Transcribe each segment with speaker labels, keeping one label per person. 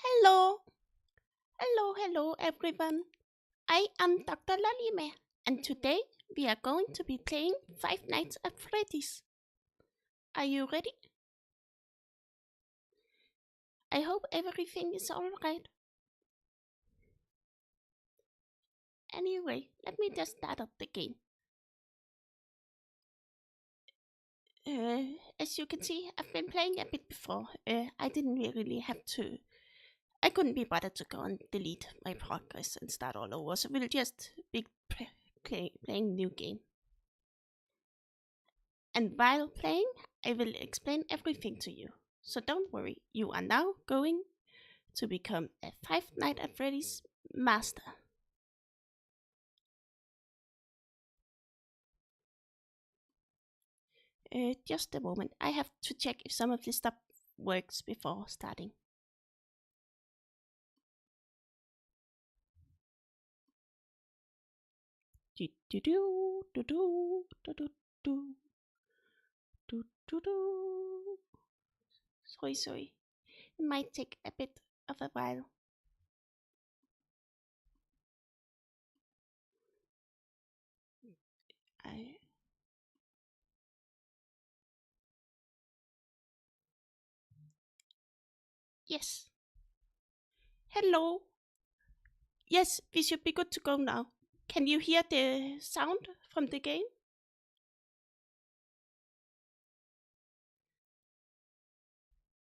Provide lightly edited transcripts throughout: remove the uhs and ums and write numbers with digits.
Speaker 1: Hello, hello everyone. I am Dr. Lalime, and today we are going to be playing Five Nights at Freddy's. Are you ready? I hope everything is alright. Anyway, let me just start up the game. As you can see, I've been playing a bit before. I didn't really have to. I couldn't be bothered to go and delete my progress and start all over, so we'll just be playing new game. And while playing, I will explain everything to you. So don't worry, you are now going to become a Five Nights at Freddy's master. Just a moment, I have to check if some of this stuff works before starting. Do do do do do do do do do do do. Sorry. It might take a bit of a while. I Yes. Hello. Yes, we should be good to go now. Can you hear the sound from the game?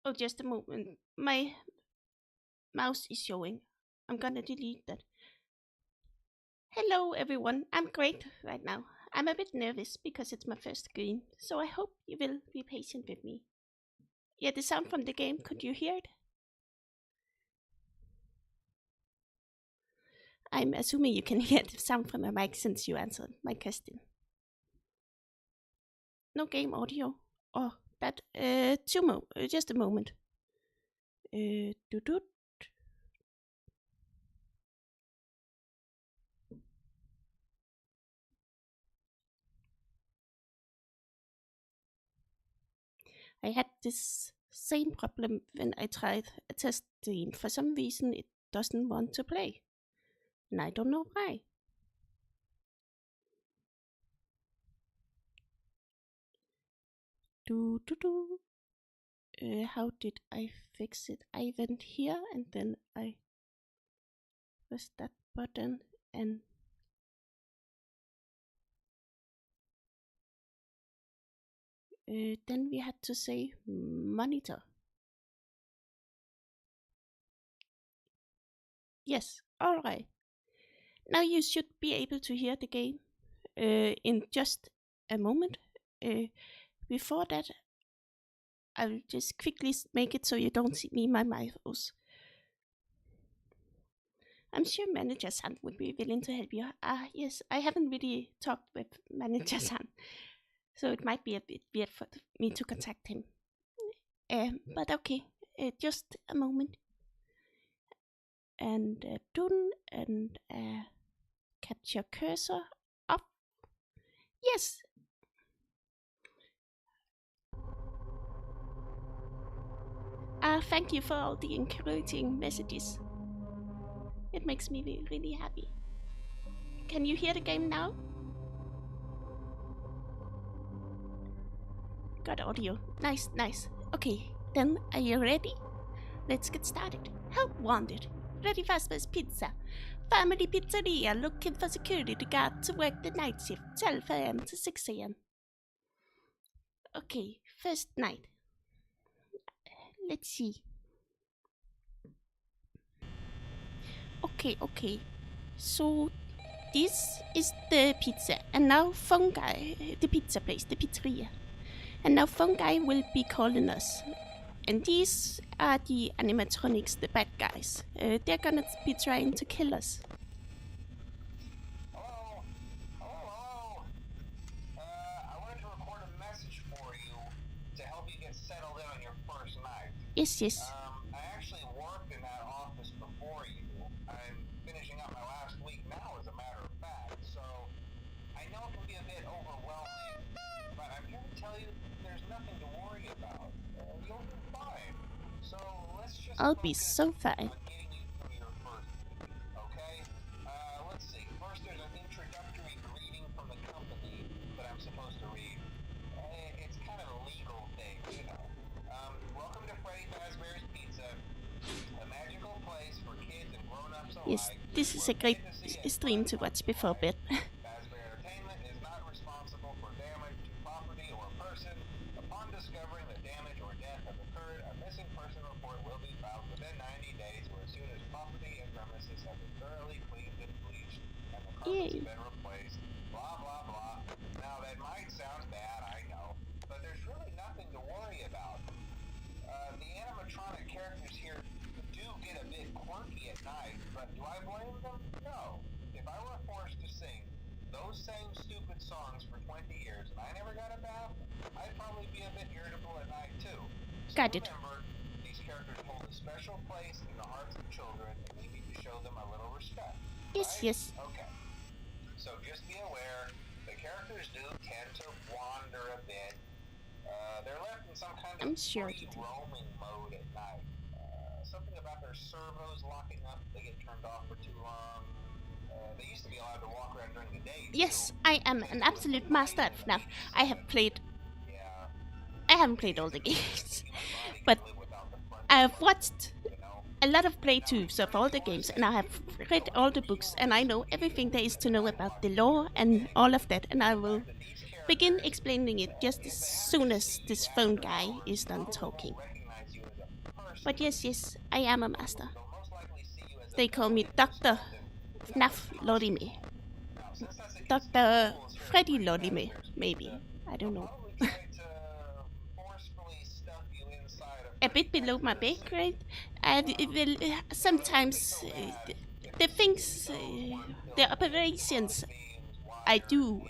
Speaker 1: Oh, just a moment. My mouse is showing. I'm gonna delete that. Hello, everyone. I'm great right now. I'm a bit nervous because it's my first screen, so I hope you will be patient with me. Yeah, the sound from the game, could you hear it? I'm assuming you can hear the sound from my mic since you answered my question. No game audio. Oh, that, just a moment. Do. I had this same problem when I tried a test game. For some reason, it doesn't want to play, and I don't know why. Do. How did I fix it? I went here and then I pressed that button and then we had to say monitor. Yes, alright. Now you should be able to hear the game in just a moment. Before that, I'll just quickly make it so you don't see me my mouse. I'm sure Manager San would be willing to help you. Yes, I haven't really talked with Manager San, so it might be a bit weird for me to contact him. But okay, just a moment. And done, and capture cursor up. Yes. Thank you for all the encouraging messages. It makes me really happy. Can you hear the game now? Got audio. Nice. Okay, then are you ready? Let's get started. Help wanted. Freddy Fazbear's Pizza. Family Pizzeria looking for security guard to work the night shift, 12 a.m. to 6 a.m. Okay, first night. Let's see. Okay. So this is the pizza, and now Fungi, the pizza place, the pizzeria. And now Fungi will be calling us. And these are the animatronics, the bad guys. They're gonna be trying to kill us.
Speaker 2: Hello. I wanted to record a message for you to help you get settled in on your first night.
Speaker 1: Yes.
Speaker 2: I actually worked in that office before you. I'm finishing up my last week now, as a matter of fact, so I know it can be a bit overwhelming, but I'm here to tell you there's nothing to worry about. You'll be fine. So let's just
Speaker 1: I'll be
Speaker 2: focus
Speaker 1: so fine.
Speaker 2: on getting you through your first week, okay? Let's see. First, there's an introductory greeting from the company that I'm supposed to read. It's kind of a legal thing, you know. Welcome to Freddy Fazbear's Pizza, a magical place for kids and grown-ups alike.
Speaker 1: Yes, this is a great stream to watch before bed.
Speaker 2: Fazbear Entertainment is not responsible for damage to property or person. Upon discovering that damage or death has occurred, a missing person report will be filed within 90 days or as soon as property and premises have been thoroughly cleaned and bleached and the carpets have been replaced. Blah, blah, blah. Now, that might sound bad, I know, but there's really nothing to worry about. The animatronic characters here do get a bit quirky at night, but do I blame them? No. If I were forced to sing those same stupid songs for 20 years and I never got a bath, I'd probably be a bit irritable at night too. So
Speaker 1: Got it.
Speaker 2: remember, these characters hold a special place in the hearts of children and we need to show them a little respect.
Speaker 1: Yes,
Speaker 2: Right?
Speaker 1: yes.
Speaker 2: Okay. So just be aware, the characters do tend to wander a bit. They're left in some kind of free roaming mode at night. Something about their servos locking up, they get turned off for too long. They used to be allowed to walk around during the day.
Speaker 1: Yes, I am an absolute master at FNAF. I haven't played all the games, but I have watched a lot of playthroughs of all the games, and I have read all the books, and I know everything there is to know about the lore and all of that, and I will begin explaining it just as soon as this phone guy is done talking. But yes, I am a master. They call me Dr. FNAF Lorime. Dr. Freddy Lorime, maybe. I don't know. A bit below my pay grade. Sometimes the things, the operations I do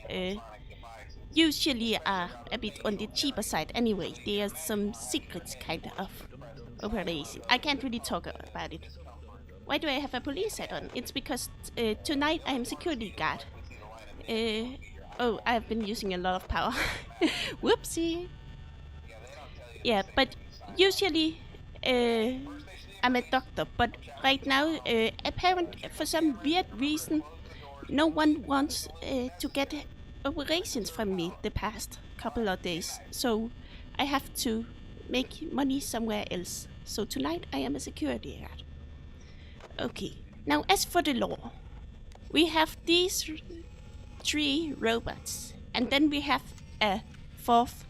Speaker 1: usually are a bit on the cheaper side anyway. There are some secrets kind of operation. I can't really talk about it. Why do I have a police hat on? It's because tonight I am security guard. Oh, I've been using a lot of power. Whoopsie. Yeah, but usually I'm a doctor, but right now, apparently for some weird reason, no one wants to get operations from me the past couple of days, so I have to make money somewhere else. So tonight I am a security guard. Okay, now as for the law, we have these 3 robots, and then we have a 4th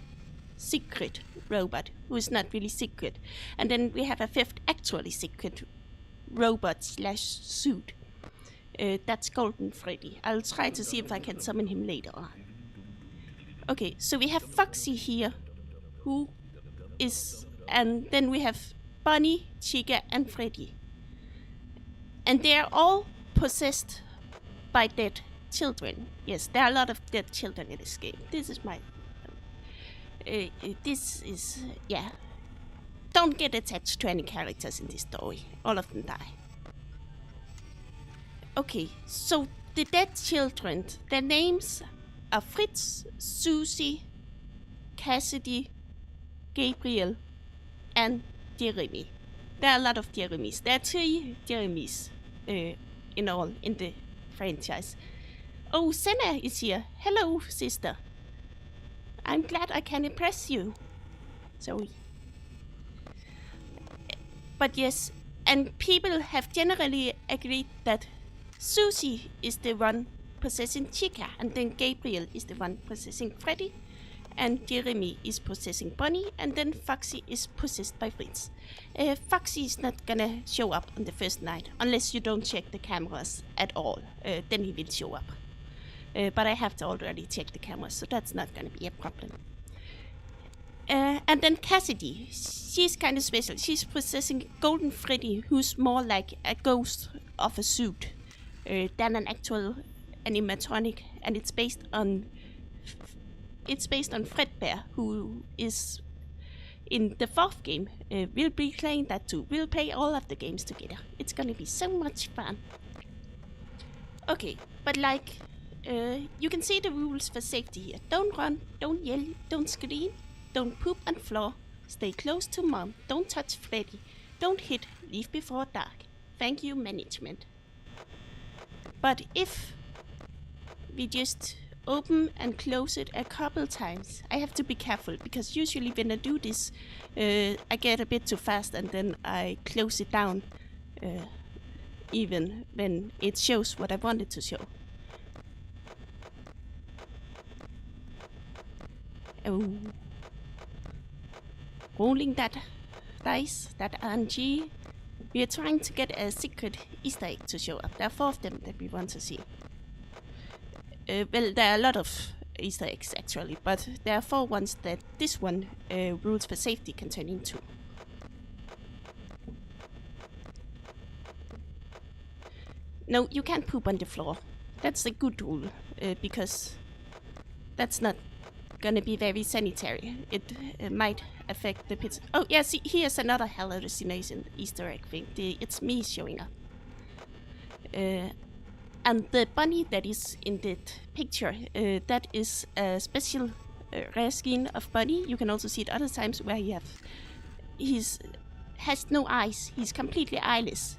Speaker 1: secret robot who is not really secret, and then we have a 5th actually secret robot / suit. That's Golden Freddy. I'll try to see if I can summon him later on. Okay, so we have Foxy here, who is, and then we have Bunny, Chica, and Freddy. And they are all possessed by dead children. Yes, there are a lot of dead children in this game. This is my... yeah. Don't get attached to any characters in this story. All of them die. Okay, so the dead children, their names are Fritz, Susie, Cassidy, Gabriel, and Jeremy. There are a lot of Jeremies. There are 3 Jeremies in all in the franchise. Oh, Senna is here. Hello, sister. I'm glad I can impress you. Sorry. But yes, and people have generally agreed that Susie is the one possessing Chica, and then Gabriel is the one possessing Freddy, and Jeremy is possessing Bunny, and then Foxy is possessed by Fritz. Foxy is not gonna show up on the first night, unless you don't check the cameras at all. Then he will show up. But I have to already check the cameras, so that's not gonna be a problem. And then Cassidy, she's kind of special. She's possessing Golden Freddy, who's more like a ghost of a suit than an actual animatronic, and it's based on Fredbear, who is in the 4th game. We'll be playing that too. We'll play all of the games together. It's gonna be so much fun. Okay, but like, you can see the rules for safety here. Don't run, don't yell, don't scream, don't poop on floor, Stay close to Mom. Don't touch Freddy. Don't hit. Leave before dark. Thank you, management. But if we just open and close it a couple times, I have to be careful, because usually when I do this, I get a bit too fast and then I close it down, even when it shows what I wanted to show. Oh. Rolling that dice, that RNG. We are trying to get a secret Easter egg to show up. There are 4 of them that we want to see. Well, there are a lot of Easter eggs actually, but there are 4 ones that this one, rules for safety, can turn into. No, you can't poop on the floor. That's a good rule, because that's not gonna be very sanitary. It might affect the pizza. Oh yeah, see, here's another hallucination Easter egg thing. It's me showing up. And the bunny that is in that picture, that is a special rare skin of bunny. You can also see it other times where he has no eyes. He's completely eyeless.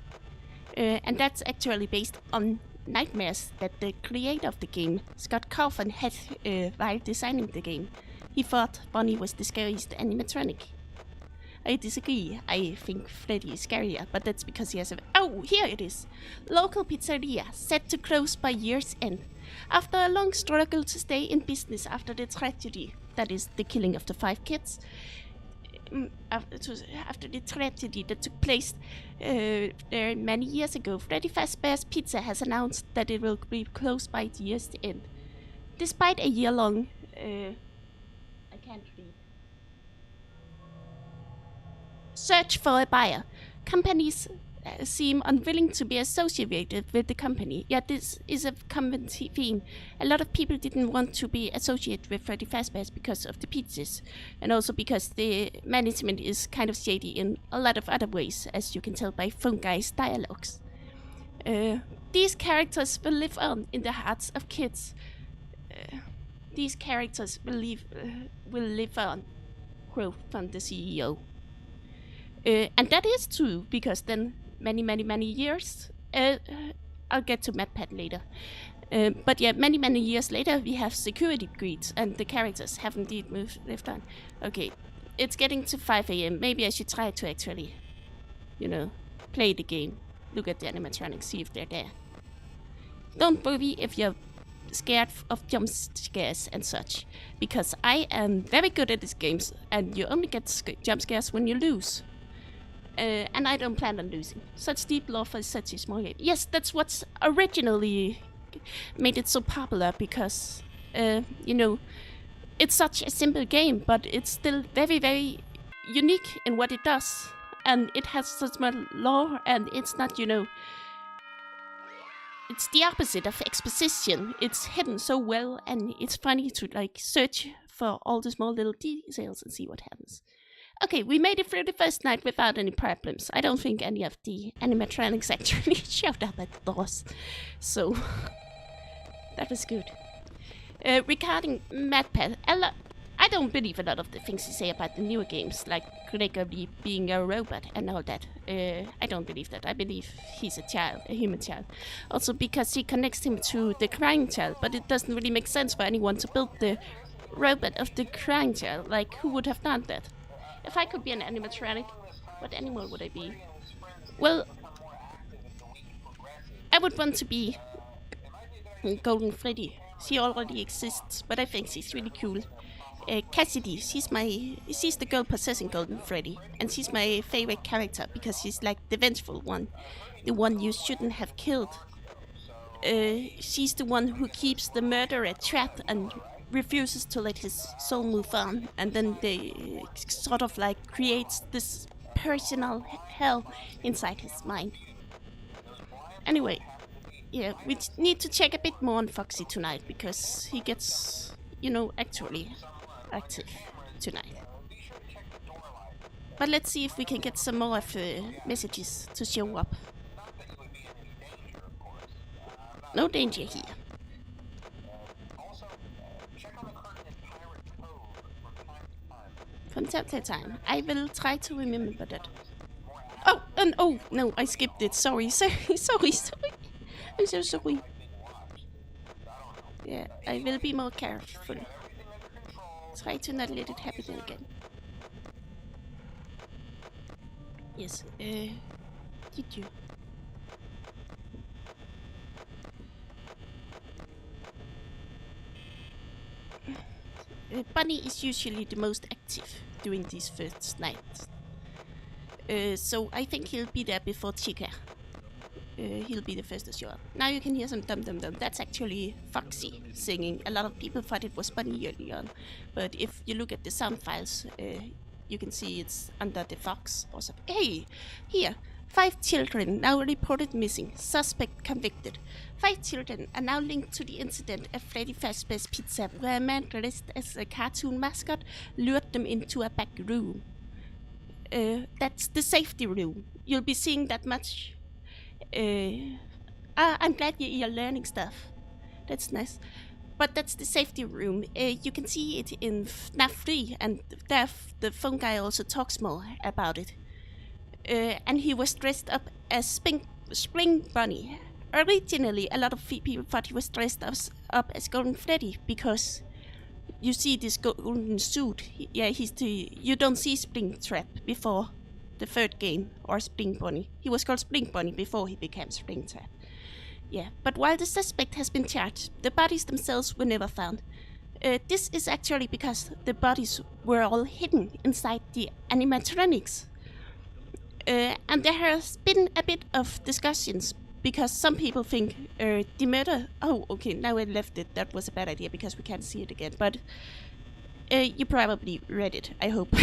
Speaker 1: And that's actually based on nightmares that the creator of the game, Scott Cawthon, had while designing the game. He thought Bonnie was the scariest animatronic. I disagree. I think Freddy is scarier, but that's because he has a... Oh, here it is! Local pizzeria, set to close by year's end. After a long struggle to stay in business after the tragedy, that is, the killing of the 5 kids, after the tragedy that took place there many years ago, Freddy Fazbear's Pizza has announced that it will be closed by the year's end. Despite a year-long... I can't read. Search for a buyer. Companies seem unwilling to be associated with the company. Yet this is a common theme. A lot of people didn't want to be associated with Freddy Fazbear because of the pizzas, and also because the management is kind of shady in a lot of other ways, as you can tell by Phone Guy's dialogues. These characters will live on in the hearts of kids. These characters will live on, quote from the CEO. And that is true, because then many years, I'll get to MatPat later, but yeah, many years later we have security breach and the characters have indeed lived on. Okay, it's getting to 5 AM. Maybe I should try to actually, play the game, look at the animatronics, see if they're there. Don't worry if you're scared of jump scares and such, because I am very good at these games, and you only get jump scares when you lose. And I don't plan on losing. Such deep love for such a small game. Yes, that's what's originally made it so popular, because, it's such a simple game, but it's still very unique in what it does. And it has such much lore, and it's not, it's the opposite of exposition. It's hidden so well, and it's funny to, search for all the small little details and see what happens. Okay, we made it through the first night without any problems. I don't think any of the animatronics actually showed up at the doors. So, that was good. Regarding MatPat, I don't believe a lot of the things you say about the newer games, like Gregory being a robot and all that. I don't believe that. I believe he's a human child. Also because he connects him to the crying child, but it doesn't really make sense for anyone to build the robot of the crying child. Like, who would have done that? If I could be an animatronic, what animal would I be? Well, I would want to be Golden Freddy. She already exists, but I think she's really cool. Cassidy, she's the girl possessing Golden Freddy, and she's my favorite character because she's like the vengeful one, the one you shouldn't have killed. She's the one who keeps the murderer trapped and refuses to let his soul move on, and then they sort of creates this personal hell inside his mind. Anyway, yeah, we need to check a bit more on Foxy tonight, because he gets, actually active tonight. But let's see if we can get some more of the messages to show up. No danger here. from time to time. I will try to remember that. Oh, and oh no, I skipped it. Sorry. I'm so sorry. Yeah, I will be more careful. Try to not let it happen again. Yes, did you? Bunny is usually the most active during these first nights. So I think he'll be there before Chica. He'll be the first to show up. Now you can hear some dum dum dum. That's actually Foxy singing. A lot of people thought it was Bunny early on, but if you look at the sound files, you can see it's under the Fox or something. Hey, here, 5 children now reported missing. Suspect convicted. 5 children are now linked to the incident at Freddy Fazbear's Pizza, where a man dressed as a cartoon mascot lured them into a back room. That's the safety room. You'll be seeing that much. I'm glad you're learning stuff. That's nice. But that's the safety room. You can see it in FNAF 3, and the phone guy also talks more about it. And he was dressed up as Spring Bunny. Originally, a lot of people thought he was dressed up as Golden Freddy, because you see this golden suit. You don't see Springtrap before the third game, or Spring Bunny. He was called Spring Bunny before he became Springtrap. Yeah, but while the suspect has been charged, the bodies themselves were never found. This is actually because the bodies were all hidden inside the animatronics. And there has been a bit of discussions, because some people think the murder... Oh, okay, now I left it. That was a bad idea, because we can't see it again. But you probably read it, I hope.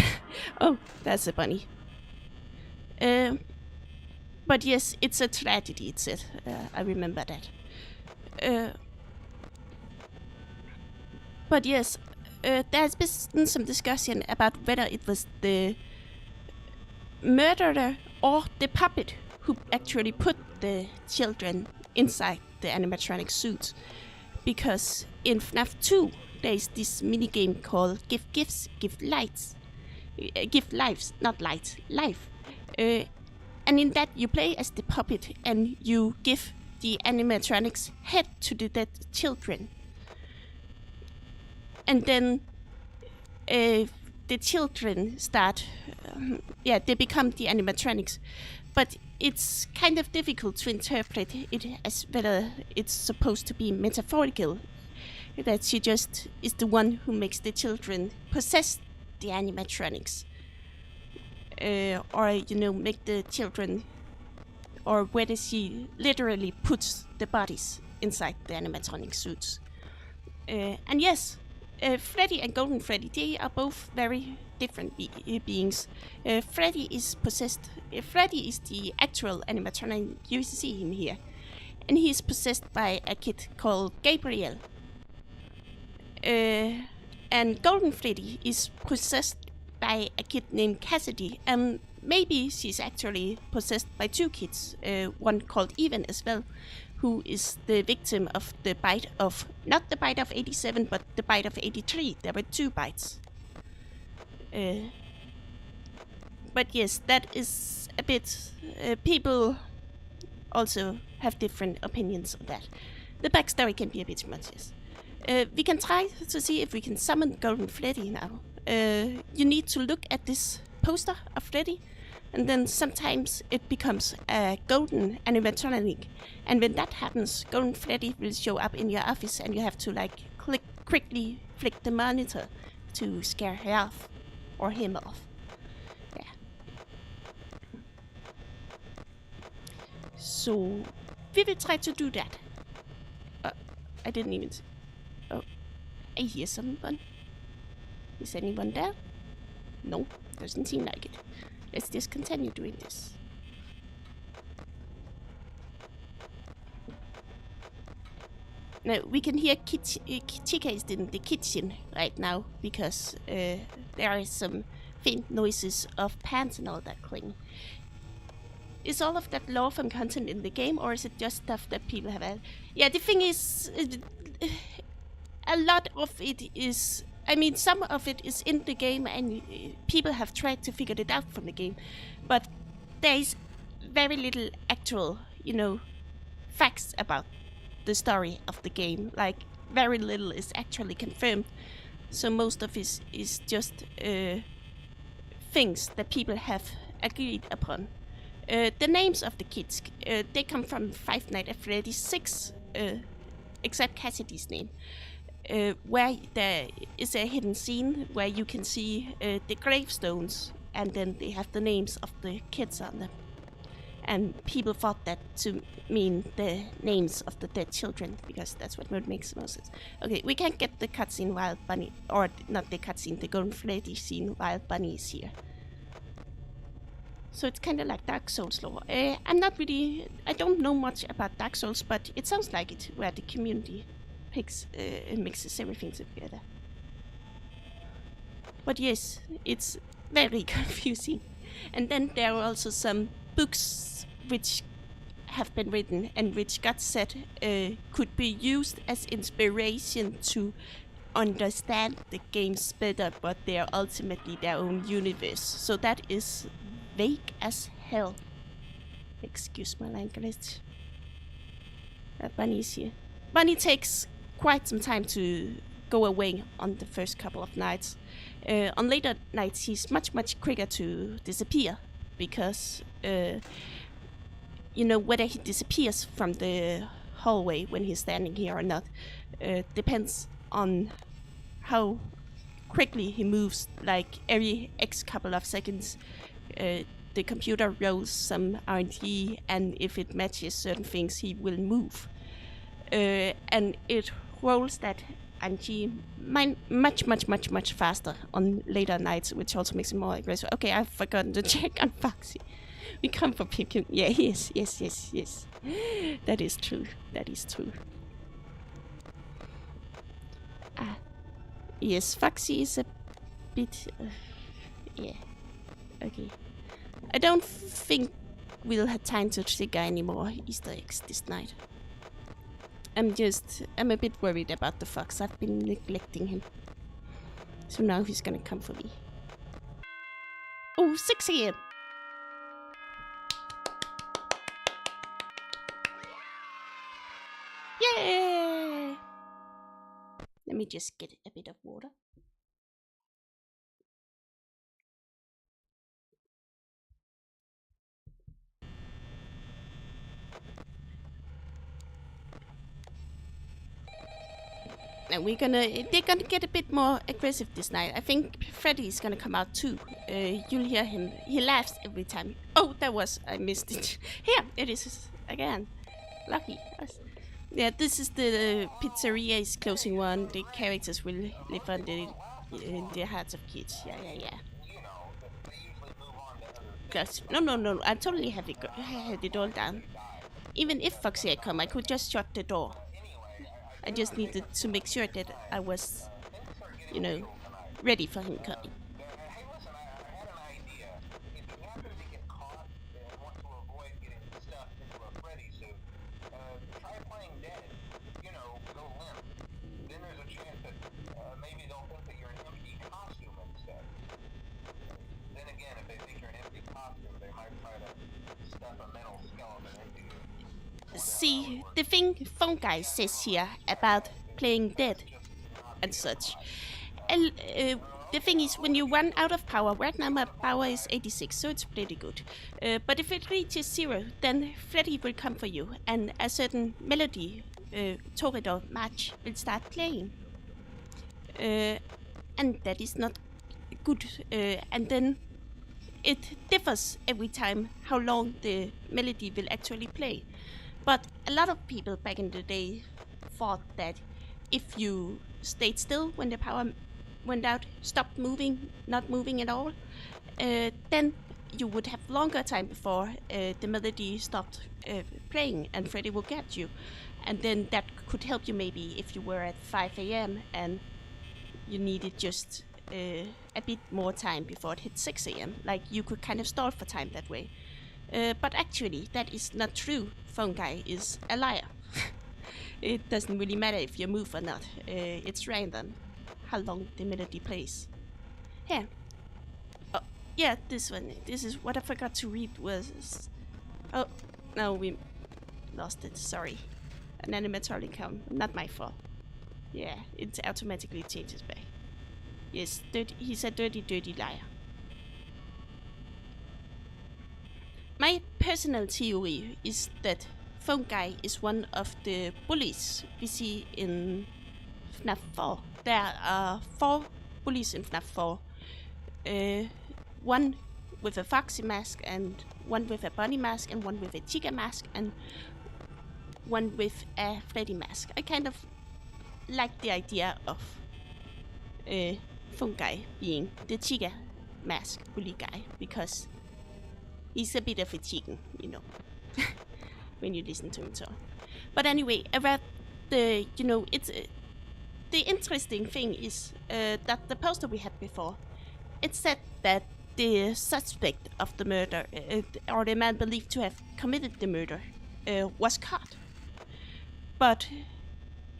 Speaker 1: Oh, that's a bunny. But yes, it's a tragedy, it said. I remember that. But yes, there's been some discussion about whether it was the murderer or the puppet who actually put the children inside the animatronic suits. Because in FNAF 2, there's this minigame called Give Gifts, Give Lights. Give Lives, not lights, life. And in that you play as the puppet, and you give the animatronics head to the dead children. And then the children start, they become the animatronics. But it's kind of difficult to interpret it as whether it's supposed to be metaphorical, that she just is the one who makes the children possess the animatronics. Or, make the children, or whether she literally puts the bodies inside the animatronic suits. And yes, Freddy and Golden Freddy, they are both very different beings. Freddy is possessed. Freddy is the actual animatronic. You see him here, and he is possessed by a kid called Gabriel. And Golden Freddy is possessed by a kid named Cassidy, and maybe she's actually possessed by 2 kids, one called Evan as well, who is the victim of the bite of, not the bite of 87, but the bite of 83. There were 2 bites. But yes, that is a bit... people also have different opinions on that. The backstory can be a bit much, yes. We can try to see if we can summon Golden Freddy now. You need to look at this poster of Freddy, and then sometimes it becomes a golden animatronic, and when that happens, Golden Freddy will show up in your office, and you have to quickly flick the monitor to scare her off, or him off. Yeah. So we will try to do that. I didn't even see. Oh, I hear someone. Is anyone there? No, doesn't seem like it. Let's just continue doing this. Now, we can hear Chica is in the kitchen right now, because there are some faint noises of pans and all that cling. Is all of that lore from content in the game, or is it just stuff that people have added? Yeah, the thing is, a lot of it is I mean, some of it is in the game, and people have tried to figure it out from the game, but there is very little actual, facts about the story of the game. Like, very little is actually confirmed. So most of it is just things that people have agreed upon. The names of the kids, they come from Five Nights at Freddy's 6, except Cassidy's name, where there is a hidden scene where you can see the gravestones, and then they have the names of the kids on them. And people thought that to mean the names of the dead children, because that's what makes the most sense. Okay, we can't get the cutscene while Bunny, or not the cutscene, the Golden Freddy scene while Bunny is here. So it's kind of like Dark Souls lore. I don't know much about Dark Souls, but it sounds like it, where the community picks and mixes everything together. But yes, it's very confusing. And then there are also some books which have been written and which got said could be used as inspiration to understand the games better, but they are ultimately their own universe. So that is vague as hell. Excuse my language. Bunny's here. Bunny takes quite some time to go away on the first couple of nights. On later nights, he's much quicker to disappear, because whether he disappears from the hallway when he's standing here or not depends on how quickly he moves. Like, every X couple of seconds, the computer rolls some RNG, and if it matches certain things, he will move. And it rolls that RNG much faster on later nights, which also makes him more aggressive. Okay, I've forgotten to check on Foxy. We come for people. Yeah, yes. That is true. Yes, Foxy is a bit... yeah. Okay. I don't think we'll have time to trigger any more Easter eggs this night. I'm a bit worried about the fox. I've been neglecting him. So now he's gonna come for me. Oh, 6 a.m. Yay! Let me just get a bit of water. And they're gonna get a bit more aggressive this night. I think Freddy is gonna come out too. You'll hear him. He laughs every time. Oh, I missed it. Here, it is again. Lucky us. Yeah, this is the pizzeria is closing one. The characters will live on in the hearts of kids. Yeah. No. I totally had it all down. Even if Foxy had come, I could just shut the door. I just needed to make sure that I was, ready for him coming.
Speaker 2: Hey, listen, I had an idea. If you happen to get caught and want to avoid getting stuffed into a Freddy suit, try playing dead. Go limp. Then there's a chance that maybe they'll think that you're an empty costume instead. Then again, if they think you're an empty costume, they might try to stuff a metal skeleton into you.
Speaker 1: See, the thing Phone Guy says here about playing dead and such. The thing is, when you run out of power, right now my power is 86, so it's pretty good. But if it reaches 0, then Freddy will come for you, and a certain melody, Toreador match, will start playing. And that is not good. And then it differs every time how long the melody will actually play. But a lot of people back in the day thought that if you stayed still when the power went out, stopped moving, not moving at all, then you would have longer time before the melody stopped playing and Freddy will get you. And then that could help you maybe if you were at 5 a.m. and you needed just a bit more time before it hit 6 a.m. Like, you could kind of stall for time that way. But actually, that is not true. Phone Guy is a liar. It doesn't really matter if you move or not. It's random how long the melody plays. Here. Oh, yeah, this one. This is what I forgot to read was... Oh, no, we lost it. Sorry. An animatronic count. Not my fault. Yeah, it automatically changes back. Yes, he's a dirty liar. My personal theory is that Phone Guy is one of the bullies we see in FNAF 4. There are 4 bullies in FNAF 4. One with a Foxy mask, and one with a Bunny mask, and one with a Chica mask, and one with a Freddy mask. I kind of like the idea of Phone Guy being the Chica mask bully guy, because he's a bit of a chicken, you know, when you listen to him talk. But anyway, about the, it's the interesting thing is that the poster we had before, it said that the suspect of the murder, or the man believed to have committed the murder, was caught. But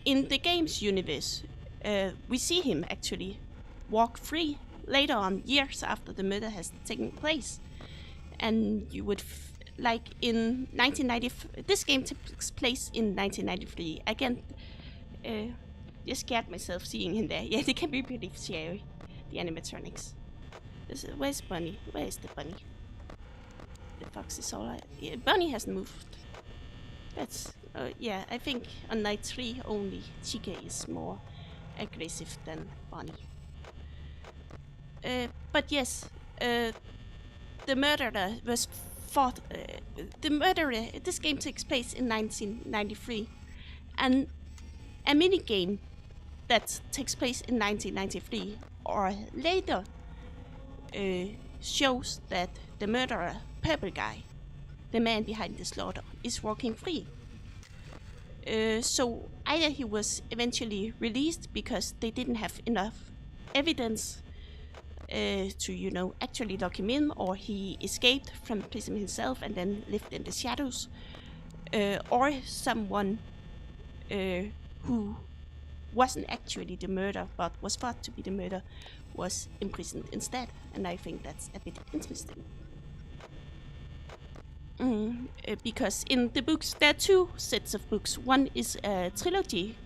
Speaker 1: in the game's universe, we see him actually walk free later on, years after the murder has taken place. And you would, like in 1990, this game takes place in 1993. Again, just scared myself seeing him there. Yeah, they can be pretty scary, the animatronics. Where's Bunny? Where is the bunny? The fox is alright. Yeah, Bunny hasn't moved. That's, yeah, I think on night 3 only Chica is more aggressive than Bunny. But yes, the murderer was fought. This game takes place in 1993, and a minigame that takes place in 1993 or later shows that the murderer, Purple Guy, the man behind the slaughter, is walking free. So either he was eventually released because they didn't have enough evidence to, actually lock him in, or he escaped from prison himself and then lived in the shadows, or someone who wasn't actually the murderer but was thought to be the murderer was imprisoned instead. And I think that's a bit interesting. Because in the books, there are 2 sets of books. One is a trilogy.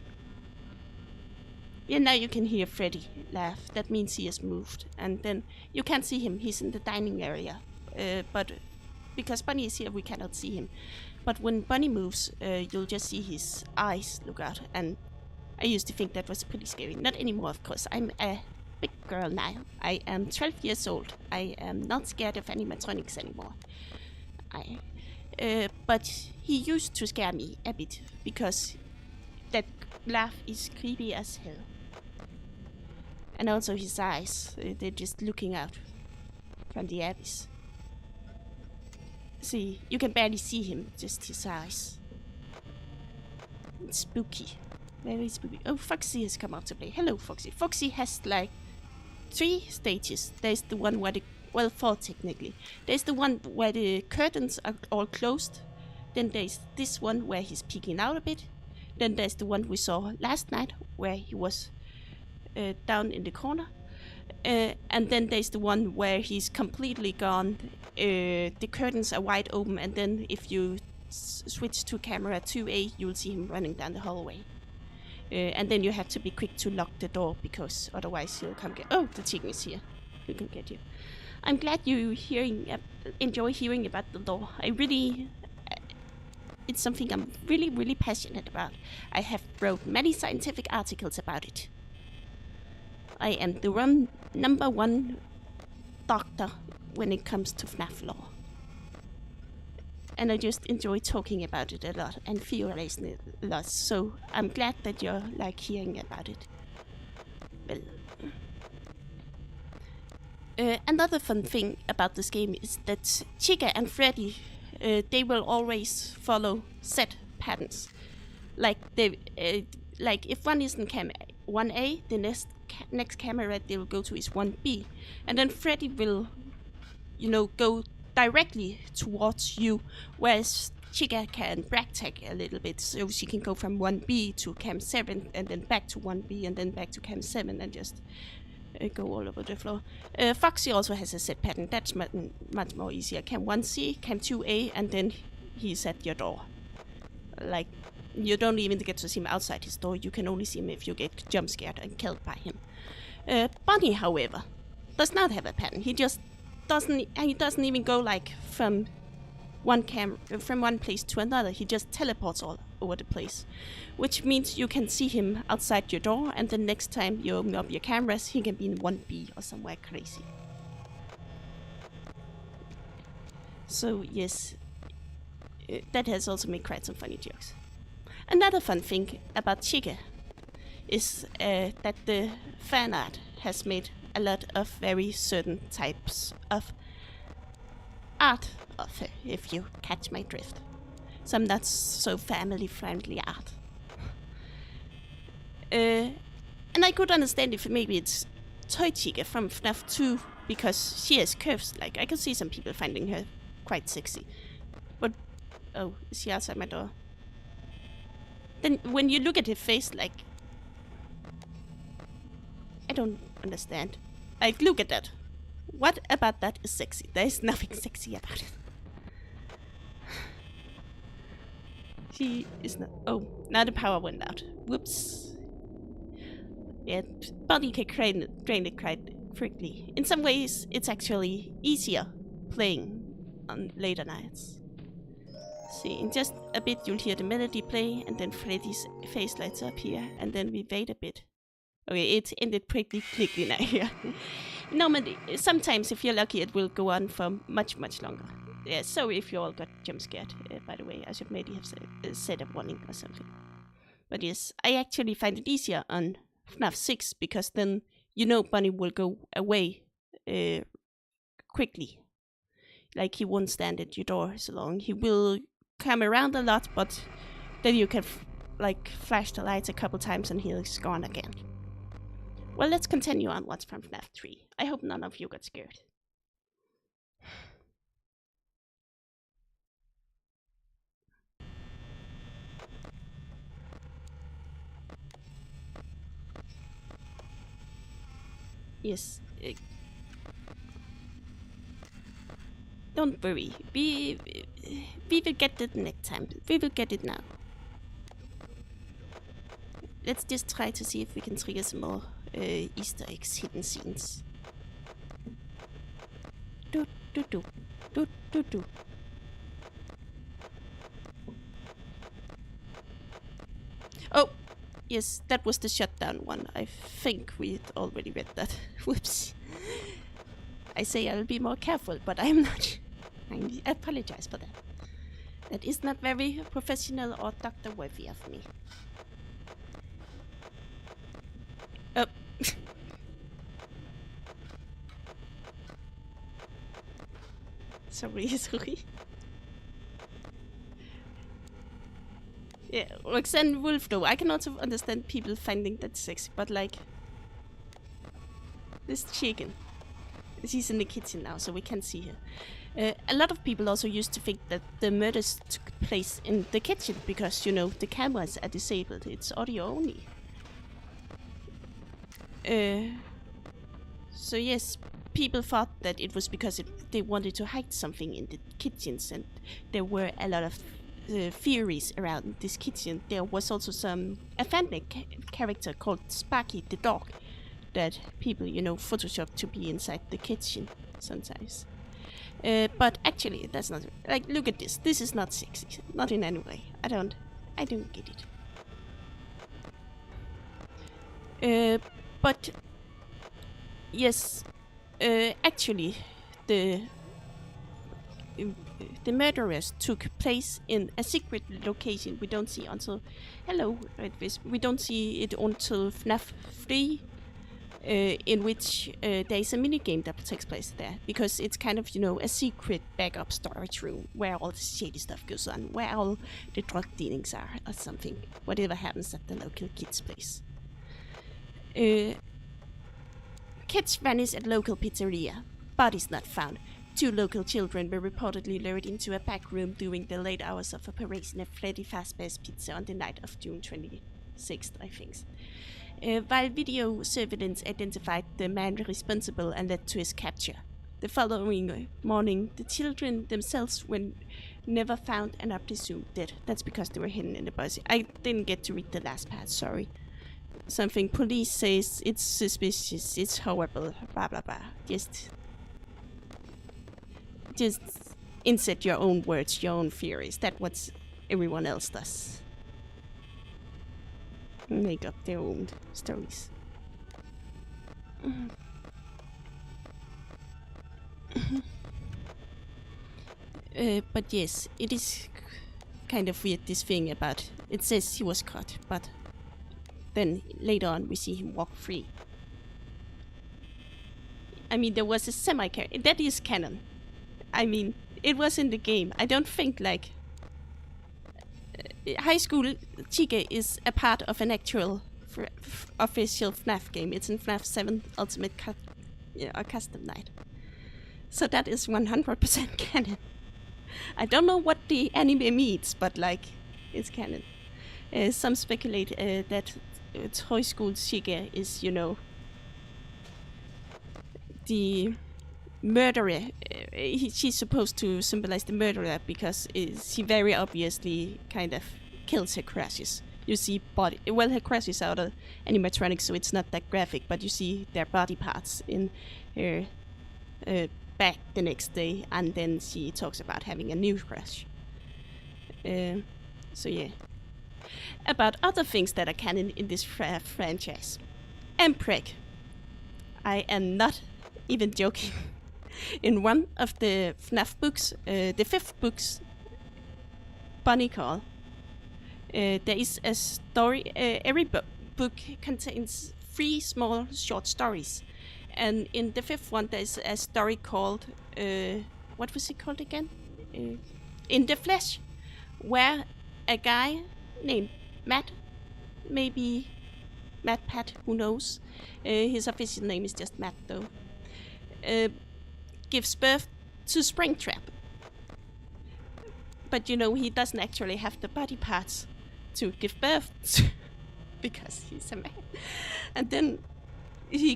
Speaker 1: Yeah, now you can hear Freddy laugh. That means he has moved. And then you can't see him. He's in the dining area. But because Bunny is here, we cannot see him. But when Bunny moves, you'll just see his eyes look out. And I used to think that was pretty scary. Not anymore, of course. I'm a big girl now. I am 12 years old. I am not scared of animatronics anymore. But he used to scare me a bit, because that laugh is creepy as hell. And also his eyes, they're just looking out from the abyss. See, you can barely see him, just his eyes. It's spooky. Very spooky. Oh, Foxy has come out to play. Hello, Foxy. Foxy has like 3 stages. There's the one where 4 technically. There's the one where the curtains are all closed. Then there's this one where he's peeking out a bit. Then there's the one we saw last night where he was down in the corner. And then there's the one where he's completely gone. The curtains are wide open, and then if you switch to camera 2A, you'll see him running down the hallway. And then you have to be quick to lock the door, because otherwise he'll come get... Oh, the chicken is here. He can get you. I'm glad you enjoy hearing about the law. I really... it's something I'm really, really passionate about. I have wrote many scientific articles about it. I am the #1 doctor when it comes to FNAF law. And I just enjoy talking about it a lot and theorizing it a lot. So I'm glad that you're like hearing about it. Well, another fun thing about this game is that Chica and Freddy, they will always follow set patterns. Like like if one is in cam 1A, the next camera they will go to is 1B, and then Freddy will, go directly towards you, whereas Chica can backtrack a little bit, so she can go from 1B to Cam 7 and then back to 1B and then back to Cam 7 and just go all over the floor. Foxy also has a set pattern. That's much more easier. Cam 1C, Cam 2A, and then he's at your door. Like, you don't even get to see him outside his door. You can only see him if you get jump scared and killed by him. Bunny, however, does not have a pattern. He just doesn't even go like from one place to another. He just teleports all over the place, which means you can see him outside your door, and the next time you open up your cameras, he can be in 1B or somewhere crazy. So yes, that has also made quite some funny jokes. Another fun thing about Chica is that the fan art has made a lot of very certain types of art of her, if you catch my drift. Some not so family-friendly art. And I could understand if maybe it's Toy Chica from FNAF 2, because she has curves. Like, I could see some people finding her quite sexy. But, oh, is she outside my door? Then when you look at her face, like, I don't understand. Like, look at that. What about that is sexy? There is nothing sexy about it. She is not. Oh, now the power went out. Whoops. Yeah, Bunny can drain it quite quickly. In some ways, it's actually easier playing on later nights. See, in just a bit you'll hear the melody play, and then Freddy's face lights up here, and then we wait a bit. Okay, it ended pretty quickly now here. Normally, sometimes if you're lucky, it will go on for much longer. Yeah, sorry if you all got jump scared, by the way. I should maybe have set a warning or something. But yes, I actually find it easier on FNAF 6, because then you know Bunny will go away quickly. Like, he won't stand at your door so long. He will come around a lot, but then you can flash the lights a couple times and he's gone again. Well, let's continue on what's from FNAF 3. I hope none of you got scared. Yes. Don't worry. We will get it next time. We will get it now. Let's just try to see if we can trigger some more Easter eggs, hidden scenes. Do do do do do do. Oh, yes, that was the shutdown one. I think we'd already read that. Whoops. I say I'll be more careful, but I'm not. I apologize for that. That is not very professional or doctor worthy of me. Oh. sorry. Yeah, Roxanne Wolf though, I can also understand people finding that sexy, but like, this chicken. She's in the kitchen now, so we can see her. A lot of people also used to think that the murders took place in the kitchen because, you know, the cameras are disabled. It's audio only. So yes, people thought that it was because they wanted to hide something in the kitchens, and there were a lot of theories around this kitchen. There was also a fanfic character called Sparky the dog that people, you know, Photoshop to be inside the kitchen sometimes. But actually, that's not like. Look at this. This is not sexy. Not in any way. I don't get it. But yes, actually, the murderers took place in a secret location. We don't see until we don't see it until FNAF 3. In which there is a minigame that takes place there, because it's kind of, you know, a secret backup storage room where all the shady stuff goes on, where all the drug dealings are or something, whatever happens at the local kids' place. Kids vanish at local pizzeria, bodies not found. 2 local children were reportedly lured into a back room during the late hours of Operation Freddy Fazbear's Pizza on the night of June 26th, I think. While video surveillance identified the man responsible and led to his capture. The following morning, the children themselves were never found and are presumed dead. That's because they were hidden in the bus. I didn't get to read the last part, sorry. Something police says it's suspicious, it's horrible, blah blah blah. Just insert your own words, your own theories. That's what everyone else does. Make up their own stories. But yes, it is kind of weird, this thing about, it says he was caught, but then later on we see him walk free. I mean, there was a semi-canon, that is canon. I mean, it was in the game. I don't think, like, High School Chica is a part of an actual official FNAF game. It's in FNAF 7 Ultimate Custom Night. So that is 100% canon. I don't know what the anime means, but, like, it's canon. Some speculate that High School Chica is, you know, the murderer. She's supposed to symbolize the murderer because she very obviously kind of kills her crushes. You see body, well, her crushes are the animatronics, so it's not that graphic, but you see their body parts in her back the next day, and then she talks about having a new crush. So yeah. About other things that are canon in this franchise. Empreg. I am not even joking. In one of the FNAF books, the 5th book's Bunny Call, there is a story. Every book contains 3 small short stories, and in the 5th one there is a story called what was it called again? In the Flesh, where a guy named Matt, maybe Matt Pat, who knows? His official name is just Matt though. Gives birth to Springtrap. But you know, he doesn't actually have the body parts to give birth to because he's a man. And then he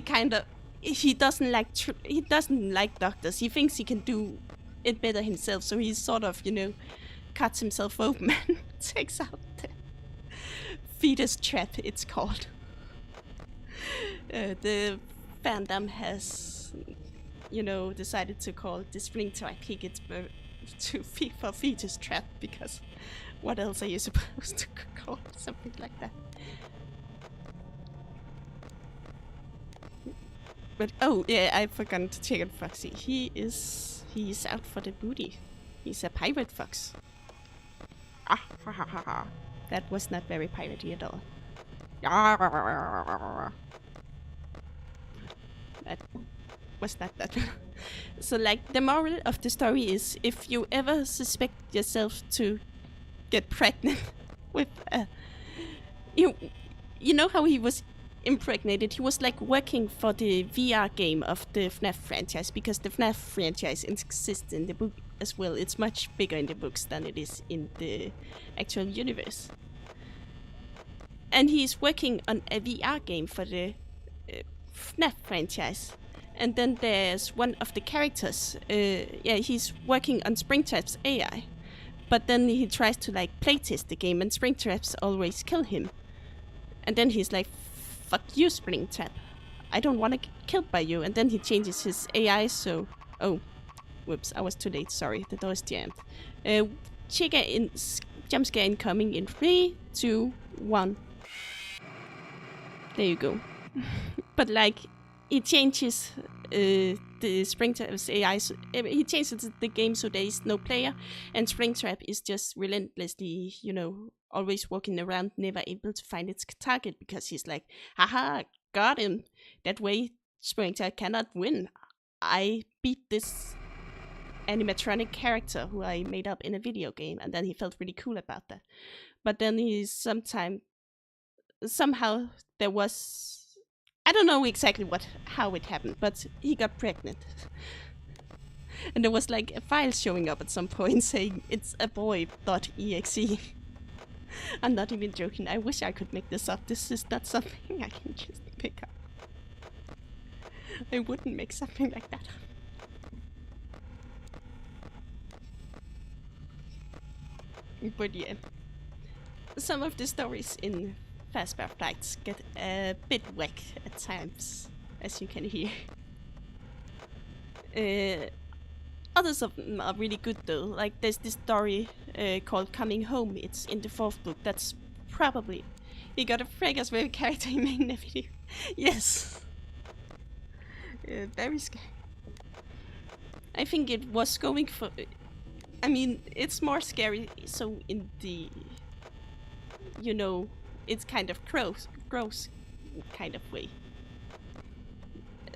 Speaker 1: doesn't like doctors. He thinks he can do it better himself, so he sort of, you know, cuts himself open and takes out the fetus trap, it's called. The fandom has, you know, decided to call the Springtrap he gets birth to for fetus trap, because what else are you supposed to call something like that? But oh yeah, I forgot to check on Foxy. He's out for the booty. He's a pirate fox. Ah, ha, ha, ha, ha. That was not very piratey at all. That was not that. So, like, the moral of the story is, if you ever suspect yourself to get pregnant with you know how he was impregnated? He was, like, working for the VR game of the FNAF franchise, because the FNAF franchise exists in the book as well. It's much bigger in the books than it is in the actual universe. And he's working on a VR game for the FNAF franchise. And then there's one of the characters, he's working on Springtrap's AI. But then he tries to, like, playtest the game, and Springtraps always kill him. And then he's like, fuck you, Springtrap. I don't want to get killed by you. And then he changes his AI, so... Oh, whoops, I was too late, sorry, the door is jammed. Jump scare incoming in 3, 2, 1. There you go. But, like, he changes the Springtrap's AI. He changes the game so there is no player, and Springtrap is just relentlessly, you know, always walking around, never able to find its target, because he's like, haha, got him. That way, Springtrap cannot win. I beat this animatronic character who I made up in a video game, and then he felt really cool about that. But then somehow there was, I don't know exactly how it happened, but he got pregnant. And there was like a file showing up at some point saying it's a boy.exe. I'm not even joking. I wish I could make this up. This is not something I can just pick up. I wouldn't make something like that. But yeah, some of the stories in FlaVR flights get a bit whack at times, as you can hear. Others of them are really good though. Like there's this story called Coming Home. It's in the 4th book. That's probably... He got a Frega's very character he made in the video. Yes. Very scary. I think it was going for... I mean, it's more scary so in the... You know, it's kind of gross kind of way.